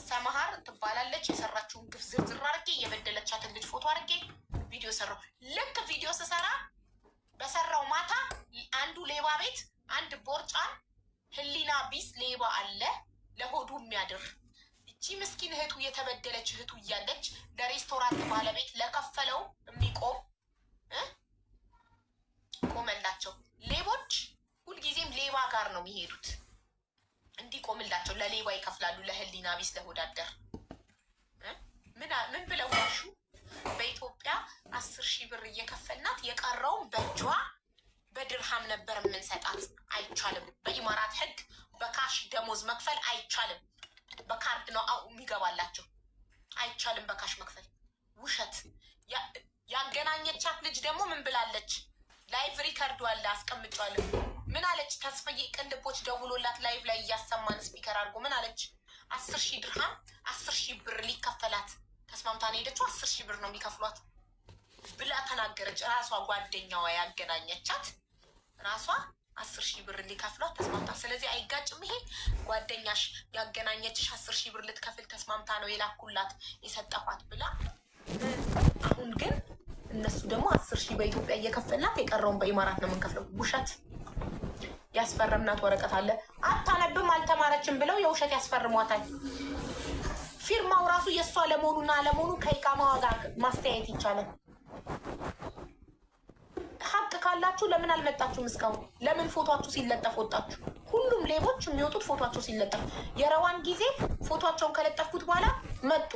ሰማሃር ትባላለች። የሰራችውን ግፍ ዝርዝር አድርጌ የበደለቻትን ልጅ ፎቶ አድርጌ ቪዲዮ ሰራው። ልክ ቪዲዮ ስሰራ በሰራው ማታ አንዱ ሌባ ቤት አንድ ቦርጫን ህሊና ቢስ ሌባ አለ ለሆዱ የሚያድር። እቺ ምስኪን እህቱ የተበደለች እህቱ እያለች ለሬስቶራንት ባለቤት ለከፈለው የሚቆም ቆመላቸው። ሌቦች ሁልጊዜም ሌባ ጋር ነው የሚሄዱት። እንዲቆምላቸው ለሌባ ይከፍላሉ። ለህሊና ቢስ ለሆዳደር ምን ብለው ዋሹ? በኢትዮጵያ 10,000 ብር እየከፈልናት የቀረውን በእጇ በድርሃም ነበር የምንሰጣት። አይቻልም። በኢማራት ህግ በካሽ ደሞዝ መክፈል አይቻልም። በካርድ ነው የሚገባላቸው። አይቻልም በካሽ መክፈል። ውሸት። ያገናኘቻት ልጅ ደግሞ ምን ብላለች? ላይቭ ሪከርዱ አለ አስቀምጫለሁ። ምን አለች? ተስፋዬ ቅልቦች ደውሎላት ላይቭ ላይ እያሰማን ስፒከር አድርጎ ምን አለች? 10,000 ድርሃም 10,000 ብር ሊከፈላት ተስማምታ ነው ሄደችው። 10,000 ብር ነው የሚከፍሏት ብላ ተናገረች። ራሷ ጓደኛዋ ያገናኘቻት ራሷ 10,000 ብር ሊከፍሏት ተስማምታ። ስለዚህ አይጋጭም። ይሄ ጓደኛሽ ያገናኘችሽ 10,000 ብር ልትከፍል ተስማምታ ነው የላኩላት የሰጠፋት ብላ። አሁን ግን እነሱ ደግሞ 10,000 በኢትዮጵያ እየከፈልናት የቀረውን በኢማራት ነው የምንከፍለው። ውሸት። ያስፈረምናት ወረቀት አለ። አታነብም አልተማረችም ብለው የውሸት ያስፈርሟታል። ፊርማው ራሱ የእሷ ለመሆኑና አለመሆኑ ከኢቃማዋ ጋር ማስተያየት ይቻላል። ሀቅ ካላችሁ ለምን አልመጣችሁም እስካሁን? ለምን ፎቷችሁ ሲለጠፍ ወጣችሁ? ሁሉም ሌቦች የሚወጡት ፎቷቸው ሲለጠፍ። የረዋን ጊዜ ፎቷቸውን ከለጠፍኩት በኋላ መጡ።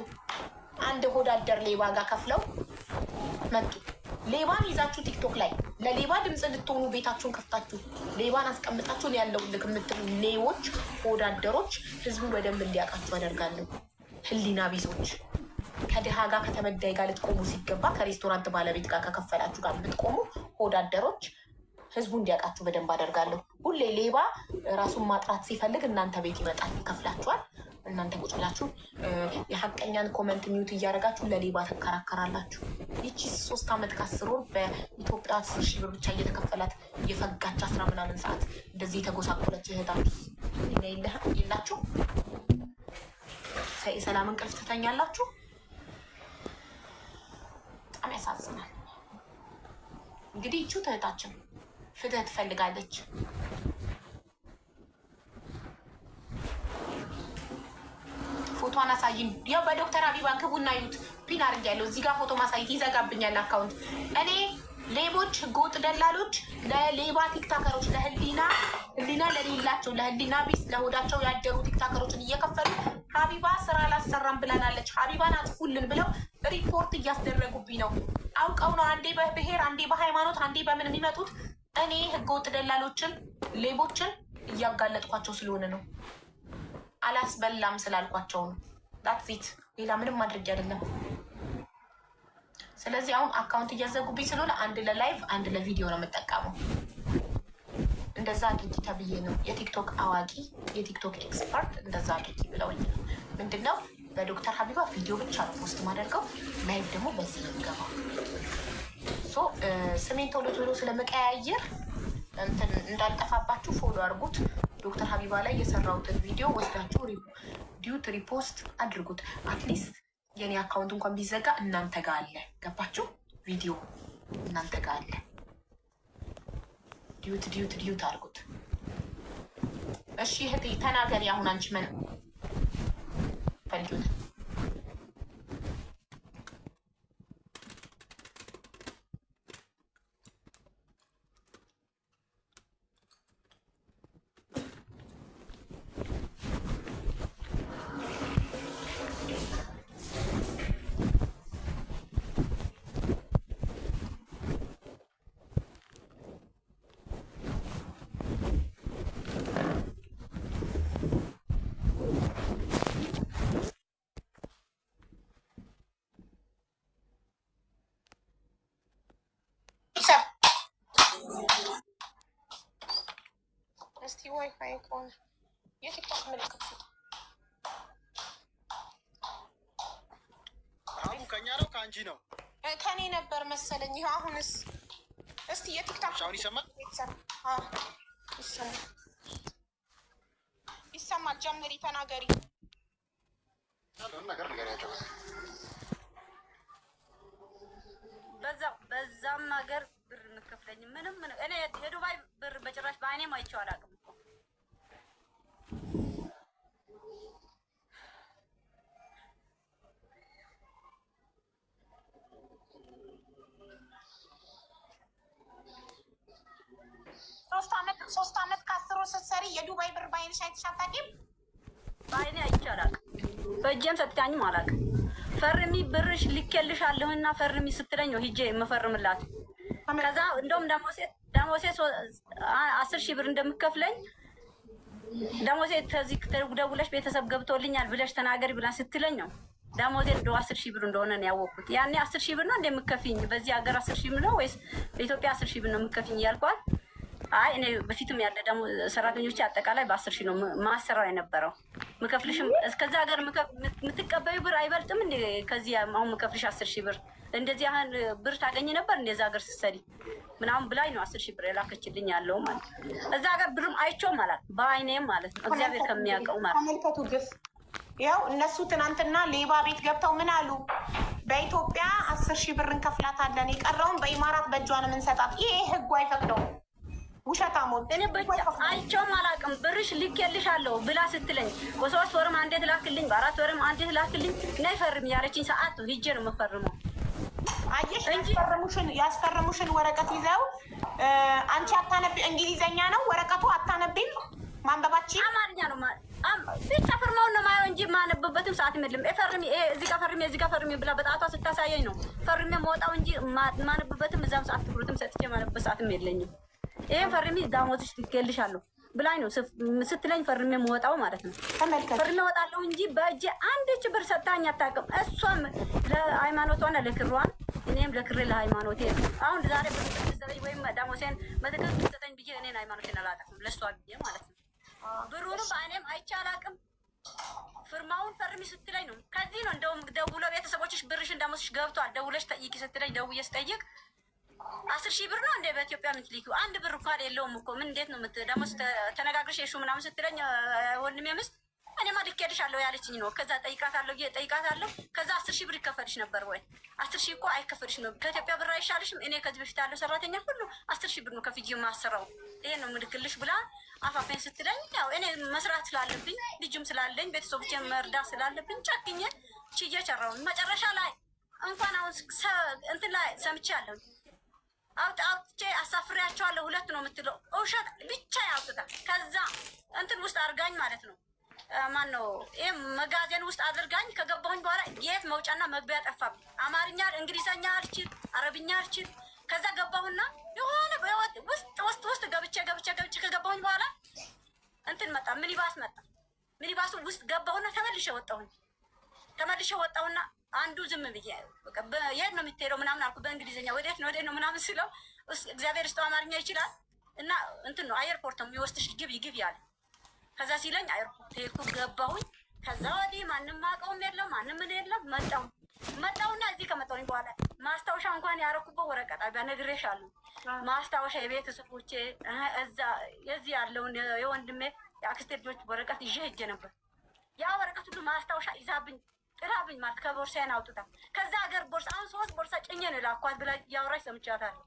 አንድ ሆዳደር ሌባ ጋር ከፍለው መጡ። ሌባን ይዛችሁ ቲክቶክ ላይ ለሌባ ድምፅ ልትሆኑ ቤታችሁን ከፍታችሁ ሌባን አስቀምጣችሁን ያለው ልክ የምትሉ ሌቦች፣ ወዳደሮች ህዝቡ በደንብ እንዲያውቃችሁ አደርጋለሁ። ህሊና ቢሶች ከድሃ ጋር ከተበዳይ ጋር ልትቆሙ ሲገባ ከሬስቶራንት ባለቤት ጋር ከከፈላችሁ ጋር ብትቆሙ ወዳደሮች ህዝቡ እንዲያውቃችሁ በደንብ አደርጋለሁ። ሁሌ ሌባ ራሱን ማጥራት ሲፈልግ እናንተ ቤት ይመጣል፣ ይከፍላችኋል። እናንተ ቁጭ ብላችሁ የሀቀኛን ኮመንት ሚዩት እያደረጋችሁ ለሌባ ትከራከራላችሁ። ይቺ 3 ዓመት ከ10 ወር በኢትዮጵያ 10 ሺህ ብር ብቻ እየተከፈላት የፈጋች 10 ምናምን ሰዓት እንደዚህ የተጎሳቆለች እህታችሁ የላችሁ? የሰላም እንቅልፍ ትተኛላችሁ? በጣም ያሳዝናል። እንግዲህ ይቺው እህታችን ፍትህ ትፈልጋለች። ፎቶን አሳይን። ያው በዶክተር ሀቢባ ግቡና ዩት ፒን አድርጊያለሁ። እዚህ ጋር ፎቶ ማሳየት ይዘጋብኛል አካውንት። እኔ ሌቦች፣ ህገወጥ ደላሎች፣ ለሌባ ቲክታከሮች፣ ለህሊና ለሌላቸው ለህሊና ቢስ ለሆዳቸው ያደሩ ቲክታከሮችን እየከፈሉ ሀቢባ ስራ አላሰራም ብለናለች፣ ሀቢባን አጥፉልን ብለው ሪፖርት እያስደረጉብኝ ነው። አውቀው ነው አንዴ በብሔር አንዴ በሃይማኖት አንዴ በምን የሚመጡት። እኔ ህገወጥ ደላሎችን ሌቦችን እያጋለጥኳቸው ስለሆነ ነው። አላስበላም ስላልኳቸው ነው። ዳትዚት ሌላ ምንም ማድረግ አይደለም። ስለዚህ አሁን አካውንት እያዘጉብኝ ስለሆነ አንድ ለላይቭ አንድ ለቪዲዮ ነው የምጠቀመው። እንደዛ አድርጊ ተብዬ ነው የቲክቶክ አዋቂ የቲክቶክ ኤክስፐርት እንደዛ አድርጊ ብለውኝ ነው። ምንድነው በዶክተር ሀቢባ ቪዲዮ ብቻ ነው ፖስት ማደርገው፣ ላይቭ ደግሞ በዚህ ነው የምገባው። ስሜን ቶሎ ቶሎ ስለመቀያየር እንትን እንዳልጠፋባችሁ ፎሎ አድርጉት። ዶክተር ሀቢባ ላይ የሰራሁትን ቪዲዮ ወስዳችሁ ዲዩት ሪፖስት አድርጉት። አትሊስት የኔ አካውንት እንኳን ቢዘጋ እናንተ ጋር አለ። ገባችሁ? ቪዲዮ እናንተ ጋር አለ። ዲዩት አድርጉት። እሺ እህቴ ተናገሪ። አሁን አንቺ ምን ፈልጊው? እስቲ ዋይፋይ ከሆነ የቲክቶክ ምልክት አሁን ከኛ ነው ከአንቺ ነው? ከኔ ነበር መሰለኝ። ይኸው አሁንስ እስቲ የቲክቶክ አሁን ይሰማል? ይሰማል። ጀምሪ፣ ተናገሪ። ነገር ንገሪያቸው። በዛም ሀገር ብር የምትከፍለኝ ምንም እኔ የዱባይ ብር በጭራሽ በአይኔም አይቼው አላውቅም እኮ። ሶስት ዓመት ከ10 ወር ስትሰሪ የዱባይ ብር በአይንሽ አይተሽ አታውቂም? በአይኔ አይቼው አላውቅም። በእጄም ሰጥታኝም አላውቅም። ፈርሚ ብርሽ ልኬልሻለሁና ፈርሚ ስትለኝ ነው ሂጄ የምፈርምላት። ከዛ እንደውም ደሞሴ 10 ሺህ ብር እንደምከፍለኝ ደሞሴ ከዚህ ደውለሽ ቤተሰብ ገብቶልኛል ብለሽ ተናገሪ ብላ ስትለኝ ነው ደሞሴ እንደው 10 ሺህ ብር እንደሆነ ነው ያወቅኩት። ያኔ 10 ሺህ ብር ነው እንደምከፍኝ በዚህ ሀገር 10 ሺህ ብር ነው ወይስ በኢትዮጵያ 10 ሺህ ብር ነው የምከፍኝ እያልኳት፣ አይ እኔ በፊትም ያለ ደግሞ ሰራተኞች አጠቃላይ በ10 ሺህ ነው ማሰራው የነበረው። ምከፍልሽም እስከዛ ሀገር የምትቀበዩ ብር አይበልጥም እንዴ? ከዚህ አሁን ምከፍልሽ 10 ሺህ ብር እንደዚህ አሁን ብር ታገኝ ነበር እንደዛ ሀገር ስትሰሪ ምናምን ብላኝ ነው 10 ሺህ ብር የላከችልኝ ያለው ማለት እዛ ሀገር ብርም አይቼው ማለት በአይኔም ማለት ነው እግዚአብሔር ከሚያውቀው ማለት። ተመልከቱ ግፍ። ያው እነሱ ትናንትና ሌባ ቤት ገብተው ምን አሉ? በኢትዮጵያ 10 ሺህ ብር እንከፍላታለን፣ የቀረውን በኢማራት በእጇ ነው የምንሰጣት። ይሄ ህጉ አይፈቅደውም። ውሸታሞች። እኔ አይቼውም አላውቅም። ብርሽ ልኬልሻለሁ ብላ ስትለኝ በ3 ወርም አንዴ ትላክልኝ፣ በ4 ወርም አንዴ ትላክልኝ ነይ ፈርም ያለችኝ ሰዓት ነው ሂጄ ነው የምፈርመው። አየሽ ያስፈረሙሽን ወረቀት ይዘው አንቺ አታነቢ። እንግሊዘኛ ነው ወረቀቱ፣ አታነቢም። ማንበባችን አማርኛ ነው ብቻ ፍርማውን ነው ማየው እንጂ ማነበበት የማነብበትም ሰዓትም የለም። ፈርሚ እዚህ ጋር ፈርሚ እዚህ ጋር ፈርሚ ብላ በጣቷ ስታሳየኝ ነው ፈርሚ የምወጣው እንጂ ማነብበትም እዛም ሰዓት ትኩረትም ሰጥቼ ማነብበት ሰዓትም የለኝም። ይሄን ፈርሚ ዳሞትሽ ትገልሻለሁ ብላኝ ነው ስትለኝ ፈርሜ የምወጣው ማለት ነው። ፈርሜ እወጣለሁ እንጂ በእጄ አንድች ብር ሰጣኝ አታውቅም። እሷም ለሃይማኖቷና ለክሯን እኔም ለክሬ ለሃይማኖቴ አሁን ዛሬ ብትሰጠኝ ወይም ዳሞሴን መተከል ብትሰጠኝ ብዬ እኔን ሃይማኖቴን አላጠቅም ለእሷ ብዬ ማለት ነው። ብሩንም በእኔም አይቼ አላውቅም። ፍርማውን ፈርሚ ስትለኝ ነው። ከዚህ ነው እንደውም ደውሎ ቤተሰቦችሽ ብርሽን ዳሞስሽ ገብቷል ደውለሽ ጠይቂ ስትለኝ ደውዬ ስጠይቅ 10,000 ብር ነው እንደ በኢትዮጵያ የምትልኪው? አንድ ብር እንኳን የለውም እኮ ምን እንዴት ነው ደሞስ ተነጋግረሽ የሹ ምናምን ስትለኝ ወንድሜ ምስት እኔማ ልኬልሻለሁ ያለችኝ ነው። ከዛ ጠይቃታለሁ። ከዛ 10,000 ብር ይከፈልሽ ነበር ወይ? 10,000 እኮ አይከፈልሽ ነው ከኢትዮጵያ ብር አይሻልሽም? እኔ ከዚህ በፊት ያለው ሰራተኛ ሁሉ 10,000 ብር ነው ከፍዬ የማሰራው ይሄን ነው ምልክልሽ ብላ አፋፌን ስትለኝ ያው እኔ መስራት ስላለብኝ ልጅም ስላለኝ ቤተሰቦቼን መርዳት ስላለብኝ ጨክኜ ችዬ ቸራውን መጨረሻ ላይ እንኳን አሁን እንትን ላይ ሰምቻለሁ አውጥቼ አሳፍሬያቸዋለሁ። ሁለት ነው የምትለው ውሸት ብቻ ያውጥታ። ከዛ እንትን ውስጥ አድርጋኝ ማለት ነው ማን ነው ይሄ መጋዘን ውስጥ አድርጋኝ ከገባሁኝ በኋላ ጌት መውጫና መግቢያ ጠፋብኝ። አማርኛ እንግሊዘኛ አልችል አረብኛ አልችል። ከዛ ገባሁና የሆነ ውስጥ ገብቼ ከገባሁኝ በኋላ እንትን መጣ ሚኒባስ መጣ። ሚኒባሱ ውስጥ ገባሁና ተመልሼ ወጣሁና አንዱ ዝም ብዬ የት ነው የምትሄደው ምናምን አልኩ በእንግሊዝኛ። ወዴት ነው ምናምን ስለው እግዚአብሔር ስጠው አማርኛ ይችላል እና እንትን ነው አየርፖርት ነው የሚወስድሽ ግቢ አለ። ከዛ ሲለኝ አየርፖርት ሄድኩ ገባሁኝ። ከዛ ወዲህ ማንም አውቀውም የለም ማንም ምን የለም። መጣሁና እዚህ ከመጣሁኝ በኋላ ማስታወሻ እንኳን ያረኩበት ወረቀት ነግሬሻለሁ። ማስታወሻ የቤተሰቦቼ እዛ የዚህ ያለውን የወንድሜ የአክስቴ ልጆች ወረቀት ይዤ ሄጄ ነበር። ያ ወረቀት ሁሉ ማስታወሻ ይዛብኝ ጥራብኝ ማለት ከቦርሳዬን አውጥታ ከዛ ሀገር ቦርሳ አሁን 3 ቦርሳ ጭኜ ነው ላኳት ብላ ያወራች ሰምቻታለሁ።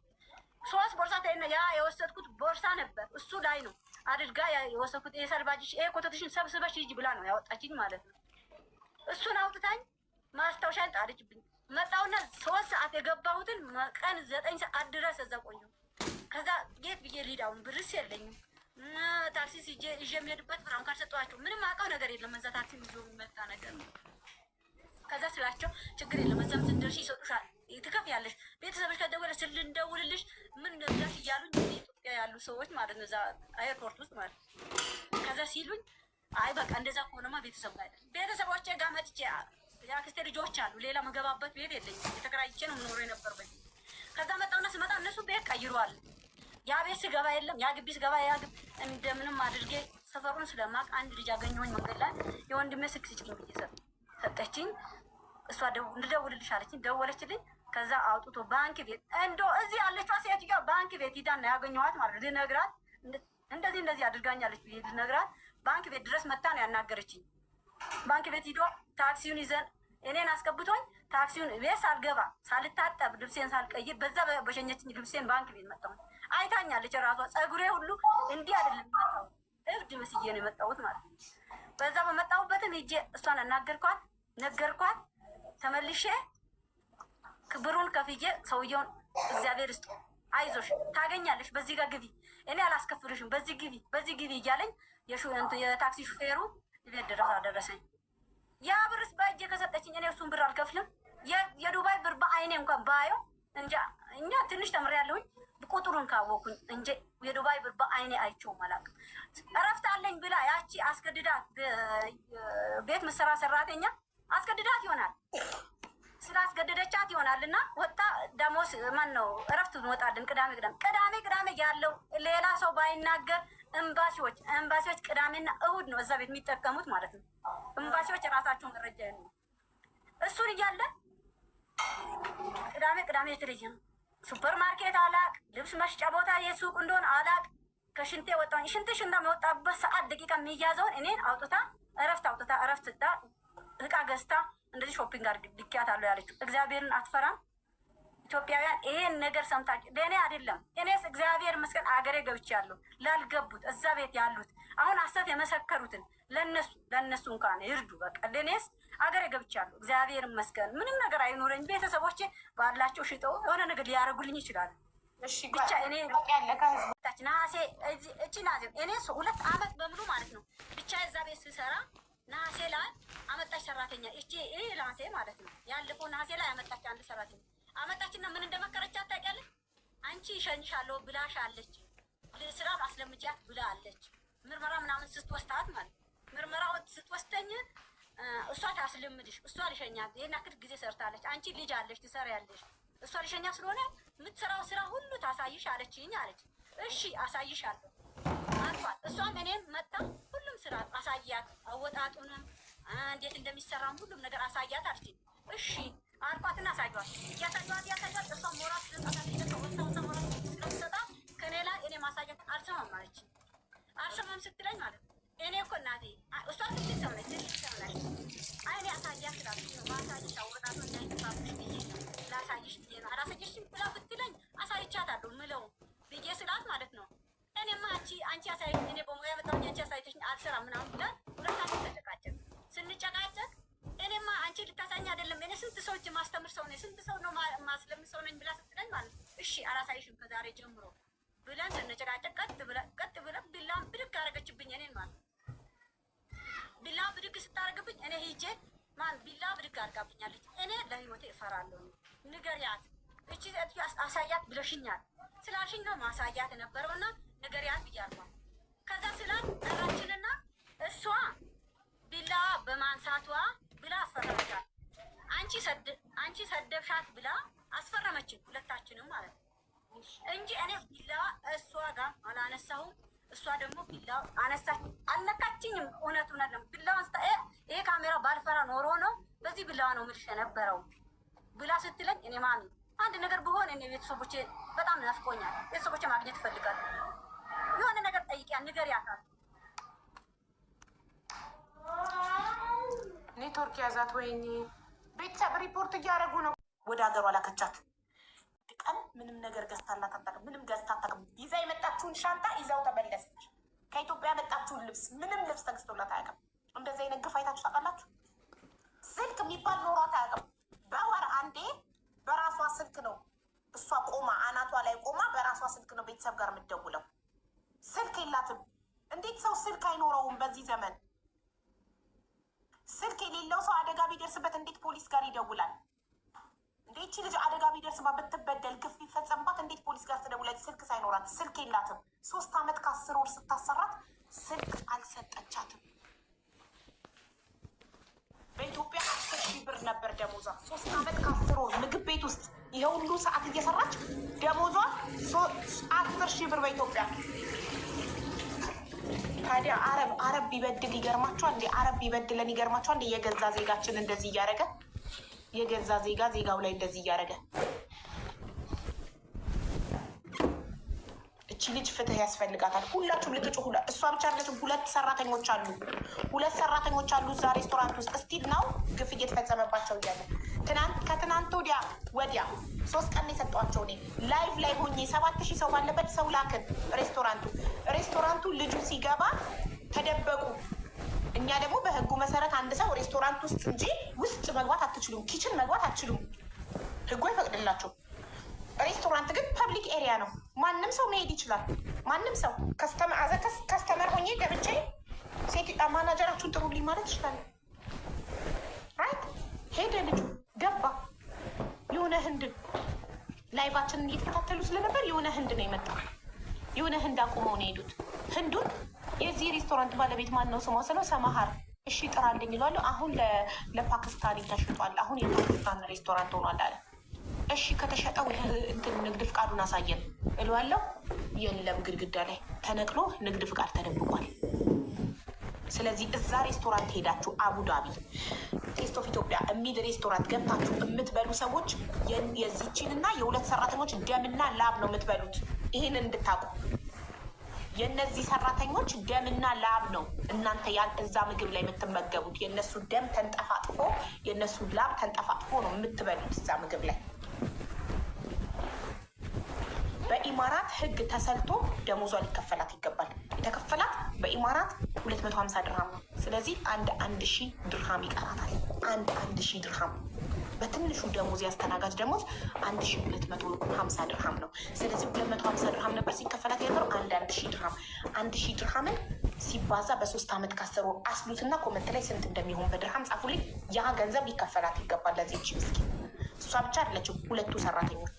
3 ቦርሳ ተይና ያ የወሰድኩት ቦርሳ ነበር እሱ ላይ ነው አድርጋ የወሰድኩት የሰርባጅሽ ኮተትሽን ሰብስበሽ ሂጂ ብላ ነው ያወጣችኝ ማለት ነው። እሱን አውጥታኝ ማስታወሻን ጣለችብኝ። መጣውና 3 ሰዓት የገባሁትን ቀን 9 ሰዓት ድረስ እዛ ቆየሁ። ከዛ ጌት ብዬ ሊዳውን ብርስ የለኝም ታክሲ ይዤ የሚሄድበት ብራም ካልሰጠኋቸው ምንም አውቀው ነገር የለም። እዛ ታክሲ ይዞ የሚመጣ ነገር ነው። ከዛ ስላቸው ችግር የለም እዛም ስንደርሽ ይሰጡሻል ትከፍያለሽ። ቤተሰቦች ከደወለ ስልንደውልልሽ ምን ነብዳሽ እያሉኝ ኢትዮጵያ ያሉ ሰዎች ማለት ነው እዛ አየርፖርት ውስጥ ማለት ከዛ ሲሉኝ አይ በቃ እንደዛ ከሆነማ ቤተሰቦቼ ጋር መጥቼ የአክስቴ ልጆች አሉ ሌላ መገባበት ቤት የለኝም የተከራይቼ ነው የምኖረው የነበርኩኝ። ከዛ መጣውና ስመጣ እነሱ ቤት ቀይሯል። ያ ቤት ስገባ የለም ያ ግቢ ስገባ ያ ግቢ እንደምንም አድርጌ ሰፈሩን ስለማቅ አንድ ልጅ አገኘሁኝ መንገድ ላይ የወንድሜ ስልክ ስጭኝ ብዬ ሰጠችኝ። እሷ እንደደውልልሽ አለችኝ። ደወለችልኝ። ከዛ አውጥቶ ባንክ ቤት እዚህ ያለችዋ ሴትዮዋ ባንክ ቤት ሂዳ ነው ያገኘኋት ማለት ነው። ልነግራት እንደዚህ አድርጋኛለች ብዬ ልነግራት ባንክ ቤት ድረስ መታ ነው ያናገረችኝ። ባንክ ቤት ሂዶ ታክሲውን ይዘን እኔን አስገብቶኝ ታክሲውን ቤት ሳልገባ ሳልታጠብ ልብሴን ሳልቀይር በዛ በሸኘችኝ ልብሴን ባንክ ቤት መጣሁ። አይታኛለች ራሷ ፀጉሬ ሁሉ እንዲህ አይደለም መጣሁ እብድ መስዬ ነው የመጣሁት ማለት ነው። በዛ በመጣሁበትም ሂጄ እሷን ነገርኳት። ተመልሼ ክብሩን ከፍዬ ሰውየውን እግዚአብሔር ስጥ አይዞሽ ታገኛለሽ በዚህ ጋር ግቢ እኔ አላስከፍልሽም በዚህ ግቢ እያለኝ የታክሲ ሹፌሩ ቤት ድረስ አደረሰኝ። ያ ብርስ በእጄ ከሰጠችኝ እኔ እሱን ብር አልከፍልም። የዱባይ ብር በአይኔ እንኳን ባየው እንጃ እኛ ትንሽ ተምሬያለሁኝ ቁጥሩን ካወኩኝ እንጂ የዱባይ ብር በአይኔ አይቼውም አላውቅም። እረፍት አለኝ ብላ ያቺ አስገድዳት ቤት ምሰራ ሰራተኛ አስገድዳት ይሆናል ስላስገደደቻት ይሆናል እና ወጣ ደሞዝ ማን ነው እረፍት እንወጣለን ቅዳሜ ያለው ሌላ ሰው ባይናገር ኤምባሲዎች ቅዳሜና እሁድ ነው እዛ ቤት የሚጠቀሙት ማለት ነው። ኤምባሲዎች ራሳቸውን መረጃ ያለው እሱን እያለ ቅዳሜ የተለየ ነው። ሱፐር ማርኬት አላቅ ልብስ መሽጫ ቦታ የሱቅ እንደሆነ አላቅ ከሽንቴ ወጣኝ። ሽንትሽ እንደመወጣበት ሰዓት ደቂቃ የሚያዘውን እኔን እረፍት ስታ እቃ ገዝታ እንደዚህ ሾፒንግ አድርግ ልኪያታለሁ ያለችው። እግዚአብሔርን አትፈራም? ኢትዮጵያውያን ይሄን ነገር ሰምታችሁ ለእኔ አይደለም እኔስ እግዚአብሔር ይመስገን አገሬ ገብቻለሁ። ላልገቡት እዛ ቤት ያሉት አሁን ሐሰት የመሰከሩትን ለነሱ እንኳን ይርዱ። በቃ ለእኔስ አገሬ ገብቻለሁ እግዚአብሔር ይመስገን። ምንም ነገር አይኖረኝ ቤተሰቦቼ ባላቸው ሽጠው የሆነ ነገር ሊያደርጉልኝ ይችላሉ። ብቻ እኔ ነሐሴ እኔ 2 ዓመት በሙሉ ማለት ነው ብቻ እዛ ቤት ስሰራ ነሐሴ ላይ አመጣች ሰራተኛ እቺ ላሴ ማለት ነው ያለፈው ናሴ ላይ አመጣች። አንድ ሰራተኛ አመጣችና ምን እንደመከረቻት ታውቂያለሽ? አንቺ እሸኝሻለሁ ብላሻለች፣ ስራ ማስለምጃት ብላለች። ምርመራ ምናምን ስትወስታት ማለት ምርመራው ስትወስተኝ እሷ ታስለምድሽ፣ እሷ ልሸኛት። ይሄን ያክል ጊዜ ሰርታለች። አንቺ ልጅ አለሽ ትሰሪያለሽ። እሷ ልሸኛ ስለሆነ የምትሰራው ስራ ሁሉ ታሳይሽ አለችኝ አለች። እሺ አሳይሻለሁ አልኳት። እሷም እኔም መጣ ሁሉም ስራ አሳያት፣ አወጣጡንም እንዴት እንደሚሰራም ሁሉም ነገር አሳያት አለችኝ። እሺ አልኳትና አሳያት። ያሳያት እሷ ሞራል ስለምሰጣ ከኔ ላይ እኔ ማሳያት አልሰማም አለችኝ። አልሰማም ስትለኝ ማለት እኔ እኮ እናቴ እሷ ትልቅ ሰው ነች፣ አይ እኔ አሳያት ስላለች ነው ማሳይሽ፣ አወጣጡ እንዳይጠፋብሽ ብዬ ነው ላሳይሽ ብዬ ነው። አላሳየሽም ብላ ብትለኝ አሳይቻታለሁ ምለው ብዬ ስላት ማለት ነው። እኔማ አንቺ አሳይ እኔ በሙያ መጣሁኝ አንቺ አሳይተሽኝ አልሰራም ምናምን ብለን ሁለታችን ተጨቃጨቅ። ስንጨቃጨቅ እኔማ አንቺ ልታሳኝ አይደለም እኔ ስንት ሰዎች ማስተምር ሰው ነኝ፣ ስንት ሰው ነው ማስለምድ ሰው ነኝ ብላ ስትለኝ ማለት እሺ አላሳይሽም ከዛሬ ጀምሮ ብለን ስንጨቃጨቅ ቀጥ ብለን ቢላም ብድግ አደረገችብኝ እኔን ማለት ቢላ ብድግ ስታደርግብኝ እኔ ሂጄ ቢላ ብድግ አድርጋብኛለች። እኔ ለህይወቴ እፈራለሁ። ንገሪያት እቺ ሴትዮ አሳያት ብለሽኛል ስላልሽኝ ነው ማሳያት የነበረውና ንገሪያት ብያለሁ። ከዛ ስላት ጠራችንና እሷ ቢላ በማንሳቷ ብላ አስፈረመቻት። አንቺ ሰደብሻት ብላ አስፈረመችን ሁለታችንም ማለት ነው እንጂ እኔ ቢላ እሷ ጋር አላነሳሁም። እሷ ደግሞ ቢላ አነሳች። አልነካችኝም። እውነት ነው። ቢላ አንስታ ይሄ ካሜራ ባልፈራ ኖሮ ነው በዚህ ቢላ ነው ምልሽ የነበረው ብላ ስትለኝ እኔ ማሚ አንድ ነገር ብሆን እኔ ቤተሰቦቼ በጣም ናፍቆኛል። ቤተሰቦቼ ማግኘት እፈልጋለሁ። የሆነ ነገር ጠይቂያ ንገሪያታል። ኔትወርክ ያዛት። ወይኔ ቤተሰብ ሪፖርት እያደረጉ ነው። ወደ ሀገሯ ላከቻት። ቀን ምንም ነገር ገዝታላት አታውቅም። ምንም ገዝታ አታውቅም። ይዛ የመጣችውን ሻንጣ ይዛው ተመለሰች። ከኢትዮጵያ የመጣችውን ልብስ ምንም ልብስ ተገዝቶላት አያውቅም። እንደዚህ አይነት ግፍ አይታችሁ ታውቃላችሁ? ስልክ የሚባል ኖሯት አያውቅም። በወር አንዴ በራሷ ስልክ ነው እሷ ቆማ አናቷ ላይ ቆማ በራሷ ስልክ ነው ቤተሰብ ጋር የምትደውለው። ስልክ የላትም። እንዴት ሰው ስልክ አይኖረውም? በዚህ ዘመን ስልክ የሌለው ሰው አደጋ ቢደርስበት እንዴት ፖሊስ ጋር ይደውላል? እንዴት ልጅ አደጋ ቢደርስባት ብትበደል ግፍ ቢፈጸምባት እንዴት ፖሊስ ጋር ትደውላለች? ስልክ ሳይኖራት። ስልክ የላትም። 3 ዓመት ከ10 ወር ስታሰራት ስልክ አልሰጠቻትም። በኢትዮጵያ 10,000 ብር ነበር ደሞዟ። 3 ዓመት ከ10 ወር ምግብ ቤት ውስጥ ይሄ ሁሉ ሰዓት እየሰራች ደሞዟ 10,000 ብር በኢትዮጵያ። ታዲያ አረብ ቢበድል ይገርማቸዋል እንዴ? አረብ ቢበድለን ይገርማቸዋል እንዴ? የገዛ ዜጋችን እንደዚህ እያደረገ የገዛ ዜጋው ላይ እንደዚህ እያደረገ እቺ ልጅ ፍትህ ያስፈልጋታል። ሁላችሁም ልትጩ። እሷ ብቻ አይደለችም። 2 ሰራተኞች አሉ። 2 ሰራተኞች አሉ እዛ ሬስቶራንት ውስጥ እስቲል ነው ግፍ እየተፈጸመባቸው እያለ ከትናንት ወዲያ 3 ቀን የሰጧቸው እኔ ላይቭ ላይ ሆኜ 7,000 ሰው ባለበት ሰው ላክን። ሬስቶራንቱ ልጁ ሲገባ ተደበቁ። እኛ ደግሞ በህጉ መሰረት አንድ ሰው ሬስቶራንት ውስጥ እንጂ ውስጥ መግባት አትችሉም፣ ኪችን መግባት አትችሉም፣ ህጉ አይፈቅድላቸው። ሬስቶራንት ግን ፐብሊክ ኤሪያ ነው፣ ማንም ሰው መሄድ ይችላል። ማንም ሰው ከስተመር ሆኜ ገብቼ ሴት ማናጀራችሁን ጥሩልኝ ማለት ይችላል። ራይት ሄደ ልጁ ገባ። የሆነ ህንድ ላይቫችንን እየተከታተሉ ስለነበር የሆነ ህንድ ነው የመጣው። የሆነ ህንድ አቁመው ነው የሄዱት። ህንዱን የዚህ ሬስቶራንት ባለቤት ማን ነው ስሟ ስለው ሰማሃር እሺ ጥራልኝ ይሏለሁ። አሁን ለፓኪስታኒ ተሽጧል። አሁን የፓኪስታን ሬስቶራንት ሆኗል አለ። እሺ ከተሸጠው እንትን ንግድ ፍቃዱን አሳየን እሏለሁ። የለም ግድግዳ ላይ ተነቅሎ ንግድ ፍቃድ ተደብቋል። ስለዚህ እዛ ሬስቶራንት ሄዳችሁ አቡዳቢ ቴስት ኦፍ ኢትዮጵያ የሚል ሬስቶራንት ገብታችሁ የምትበሉ ሰዎች የዚችን እና የ2 ሰራተኞች ደምና ላብ ነው የምትበሉት። ይህንን እንድታውቁ። የእነዚህ ሰራተኞች ደምና ላብ ነው እናንተ እዛ ምግብ ላይ የምትመገቡት። የእነሱ ደም ተንጠፋጥፎ የእነሱ ላብ ተንጠፋጥፎ ነው የምትበሉት እዛ ምግብ ላይ። በኢማራት ህግ ተሰልቶ ደሞዟ ሊከፈላት ይገባል። የተከፈላት በኢማራት 250 ድርሃም ነው። ስለዚህ 1,000 ድርሃም ይቀራታል። 1,000 ድርሃም በትንሹ ደሞዝ ያስተናጋጅ ደሞዝ 1,250 ድርሃም ነው። ስለዚህ 250 ድርሃም ነበር ሲከፈላት የነበረው 1,000 ድርሃም። 1,000 ድርሃምን ሲባዛ በ3 ዓመት ካሰሩ አስሉትና ኮመንት ላይ ስንት እንደሚሆን በድርሃም ጻፉልኝ። ያ ገንዘብ ሊከፈላት ይገባል ለዚች ምስኪን። እሷ ብቻ አይደለችም፣ 2 ሰራተኞች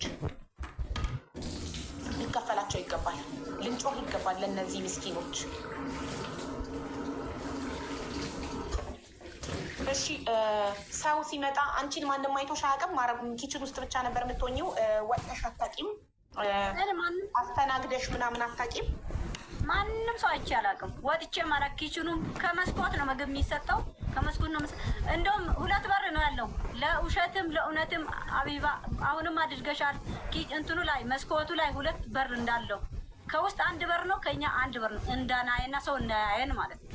ሊከፈላቸው ይገባል። ልንጮህ ይገባል ለእነዚህ ምስኪኖች። እሺ ሰው ሲመጣ አንቺን ማንም አይቶሽ አያውቅም? ኪችን ውስጥ ብቻ ነበር የምትሆኚው? ወጥተሽ አታውቂም? አስተናግደሽ ምናምን አታውቂም? ማንም ሰው አይቼ አላውቅም። ወጥቼ ማለት ኪችኑም ከመስኮት ነው ምግብ የሚሰጠው፣ ከመስኮት ነው። እንደውም 2 በር ነው ያለው፣ ለውሸትም ለእውነትም። አቢባ አሁንም አድርገሻል። እንትኑ ላይ መስኮቱ ላይ 2 በር እንዳለው፣ ከውስጥ 1 በር ነው፣ ከኛ 1 በር ነው። እንዳናየና ሰው እንዳያየን ማለት ነው።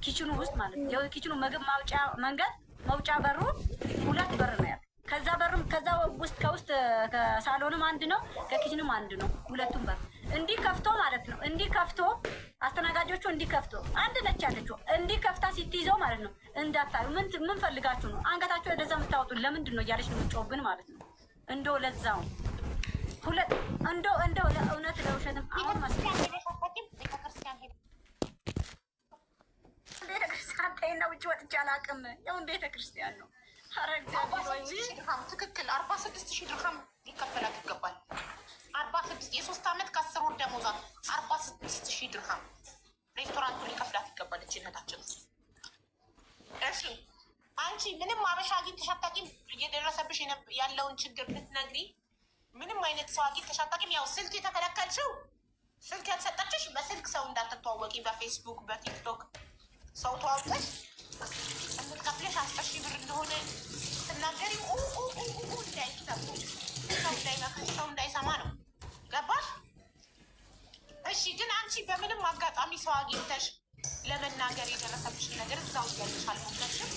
ኪችኑ ውስጥ ማለት ነው። ኪችኑ ምግብ ማውጫ መንገድ መውጫ በሩ 2 በር ነው ያለው። ከዛ በርም ከዛ ውስጥ ከውስጥ ከሳሎንም 1 ነው፣ ከኪችንም 1 ነው። 2ቱም በር እንዲህ ከፍቶ ማለት ነው። እንዲህ ከፍቶ አስተናጋጆቹ እንዲህ ከፍቶ አንድ ነች ያለችው እንዲህ ከፍታ ሲትይዘው ማለት ነው። እንዳታዩ ምን ፈልጋችሁ ነው አንገታችሁ ወደዛ የምታወጡ? ለምንድን ነው እያለች ነው የምትጮህብን ማለት ነው። እንደው ለዛው እንደው ለእውነት ለውሸትም አሁን ቤተክርስቲያን ተይና ውጭ ወጥቼ አላውቅም። ያውን ቤተክርስቲያን ነው። ኧረ እግዚአብሔር ወይ ትክክል 46,000 ድርሃም ሊከፈላት ይገባል። 46 የ3 ዓመት ከ10 ወር ደሞዛ 46,000 ድርሃም ሬስቶራንቱ ሊከፍላት ይገባል። እችነታችን እሺ፣ አንቺ ምንም አበሻ አግኝተሽ አታውቂም? እየደረሰብሽ ያለውን ችግር ልትነግሪ ምንም አይነት ሰው አግኝተሽ አታውቂም? ያው ስልክ የተከለከልሽው ስልክ ያልሰጠችሽ በስልክ ሰው እንዳትተዋወቂ በፌስቡክ በቲክቶክ ሰው ተዋውቀሽ የምትከፍለሽ 10,000 ብር እንደሆነ ስትናገሪ እንዳይሰሙ ሰው እንዳይመክርሽ ሰው እንዳይሰማ ነው። ገባሽ? እሺ። ግን አንቺ በምንም አጋጣሚ ሰው አግኝተሽ ለመናገር የደረሰብሽን ነገር እዛው ያለሽ አልሞከርሽም?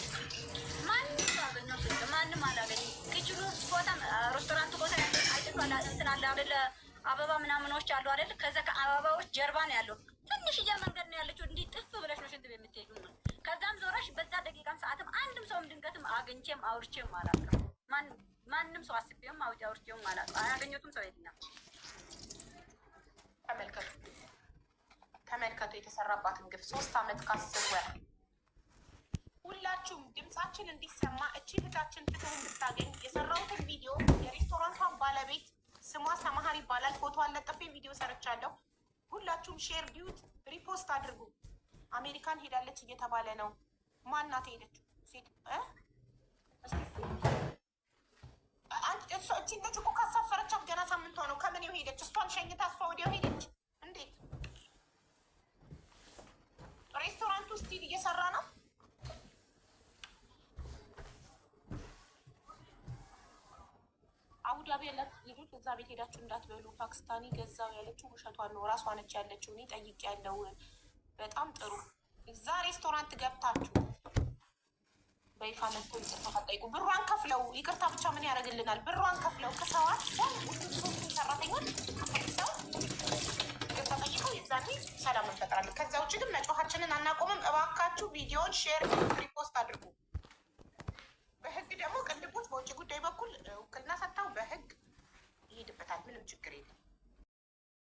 ማንም አላገኘም። ኪችኑ ቦታ ሬስቶራንቱ ቦታ አይተቷል። እንትን አለ አይደለ? አበባ ምናምኖች አሉ አይደለ? ከዛ ከአበባዎች ጀርባ ነው ያለው። ትንሽዬ መንገድ ነው ያለችው። እንዲህ ጥፍ ብለሽ ነው ሽንት ቤት የምትሄጂው ነው። ከዛም ዞረሽ በዛ ደቂቃም ሰዓትም አንድም ሰውም ድንገትም አግኝቼም አውርቼም አላውቅም። ማንም ሰው አስቤውም አውርቼውም አላውቅም። አያገኘቱም ሰው የለኝም። ተመልከቱ የተሰራባትን ግፍ። 3 ዓመት ከ10 ወር። ሁላችሁም ድምፃችን እንዲሰማ እቺ እህታችን ፍትህ እንድታገኝ የሰራሁትን ቪዲዮ የሬስቶራንቷን ባለቤት ስሟ ሰማሃር ይባላል። ፎቶ አለጠፌ ቪዲዮ ሰርቻለሁ። ሁላችሁም ሼር ዲዩት ሪፖስት አድርጉ። አሜሪካን ሄዳለች እየተባለ ነው። ማናት ሄደችው? ሴት እቺ ልጅ እኮ ካሳፈረቻት ገና ሳምንቷ ነው። ከምን ሄደች? እሷን ሸኝታ እሷ ወዲያው ሄደች። እንዴት? ሬስቶራንት ውስጥ እየሰራ ነው። አቡዳቢ ያላት ልጆች እዛ ቤት ሄዳችሁ እንዳትበሉ፣ ፓኪስታኒ ገዛው ያለችው ውሸቷን ነው። ራሷ ነች ያለችው። እኔ ጠይቄ ያለው በጣም ጥሩ። እዛ ሬስቶራንት ገብታችሁ በይፋ መጥቶ ይቅርታ ጠይቁ። ብሯን ከፍለው ይቅርታ ብቻ ምን ያደርግልናል? ብሯን ከፍለው ከሰዋት ሰራተኞች ሰው ይቅርታ ጠይቀው የዛኔ ሰላም እንፈጥራለን። ከዛ ውጭ ግን መጮኋችንን አናቆምም። እባካችሁ ቪዲዮን ሼር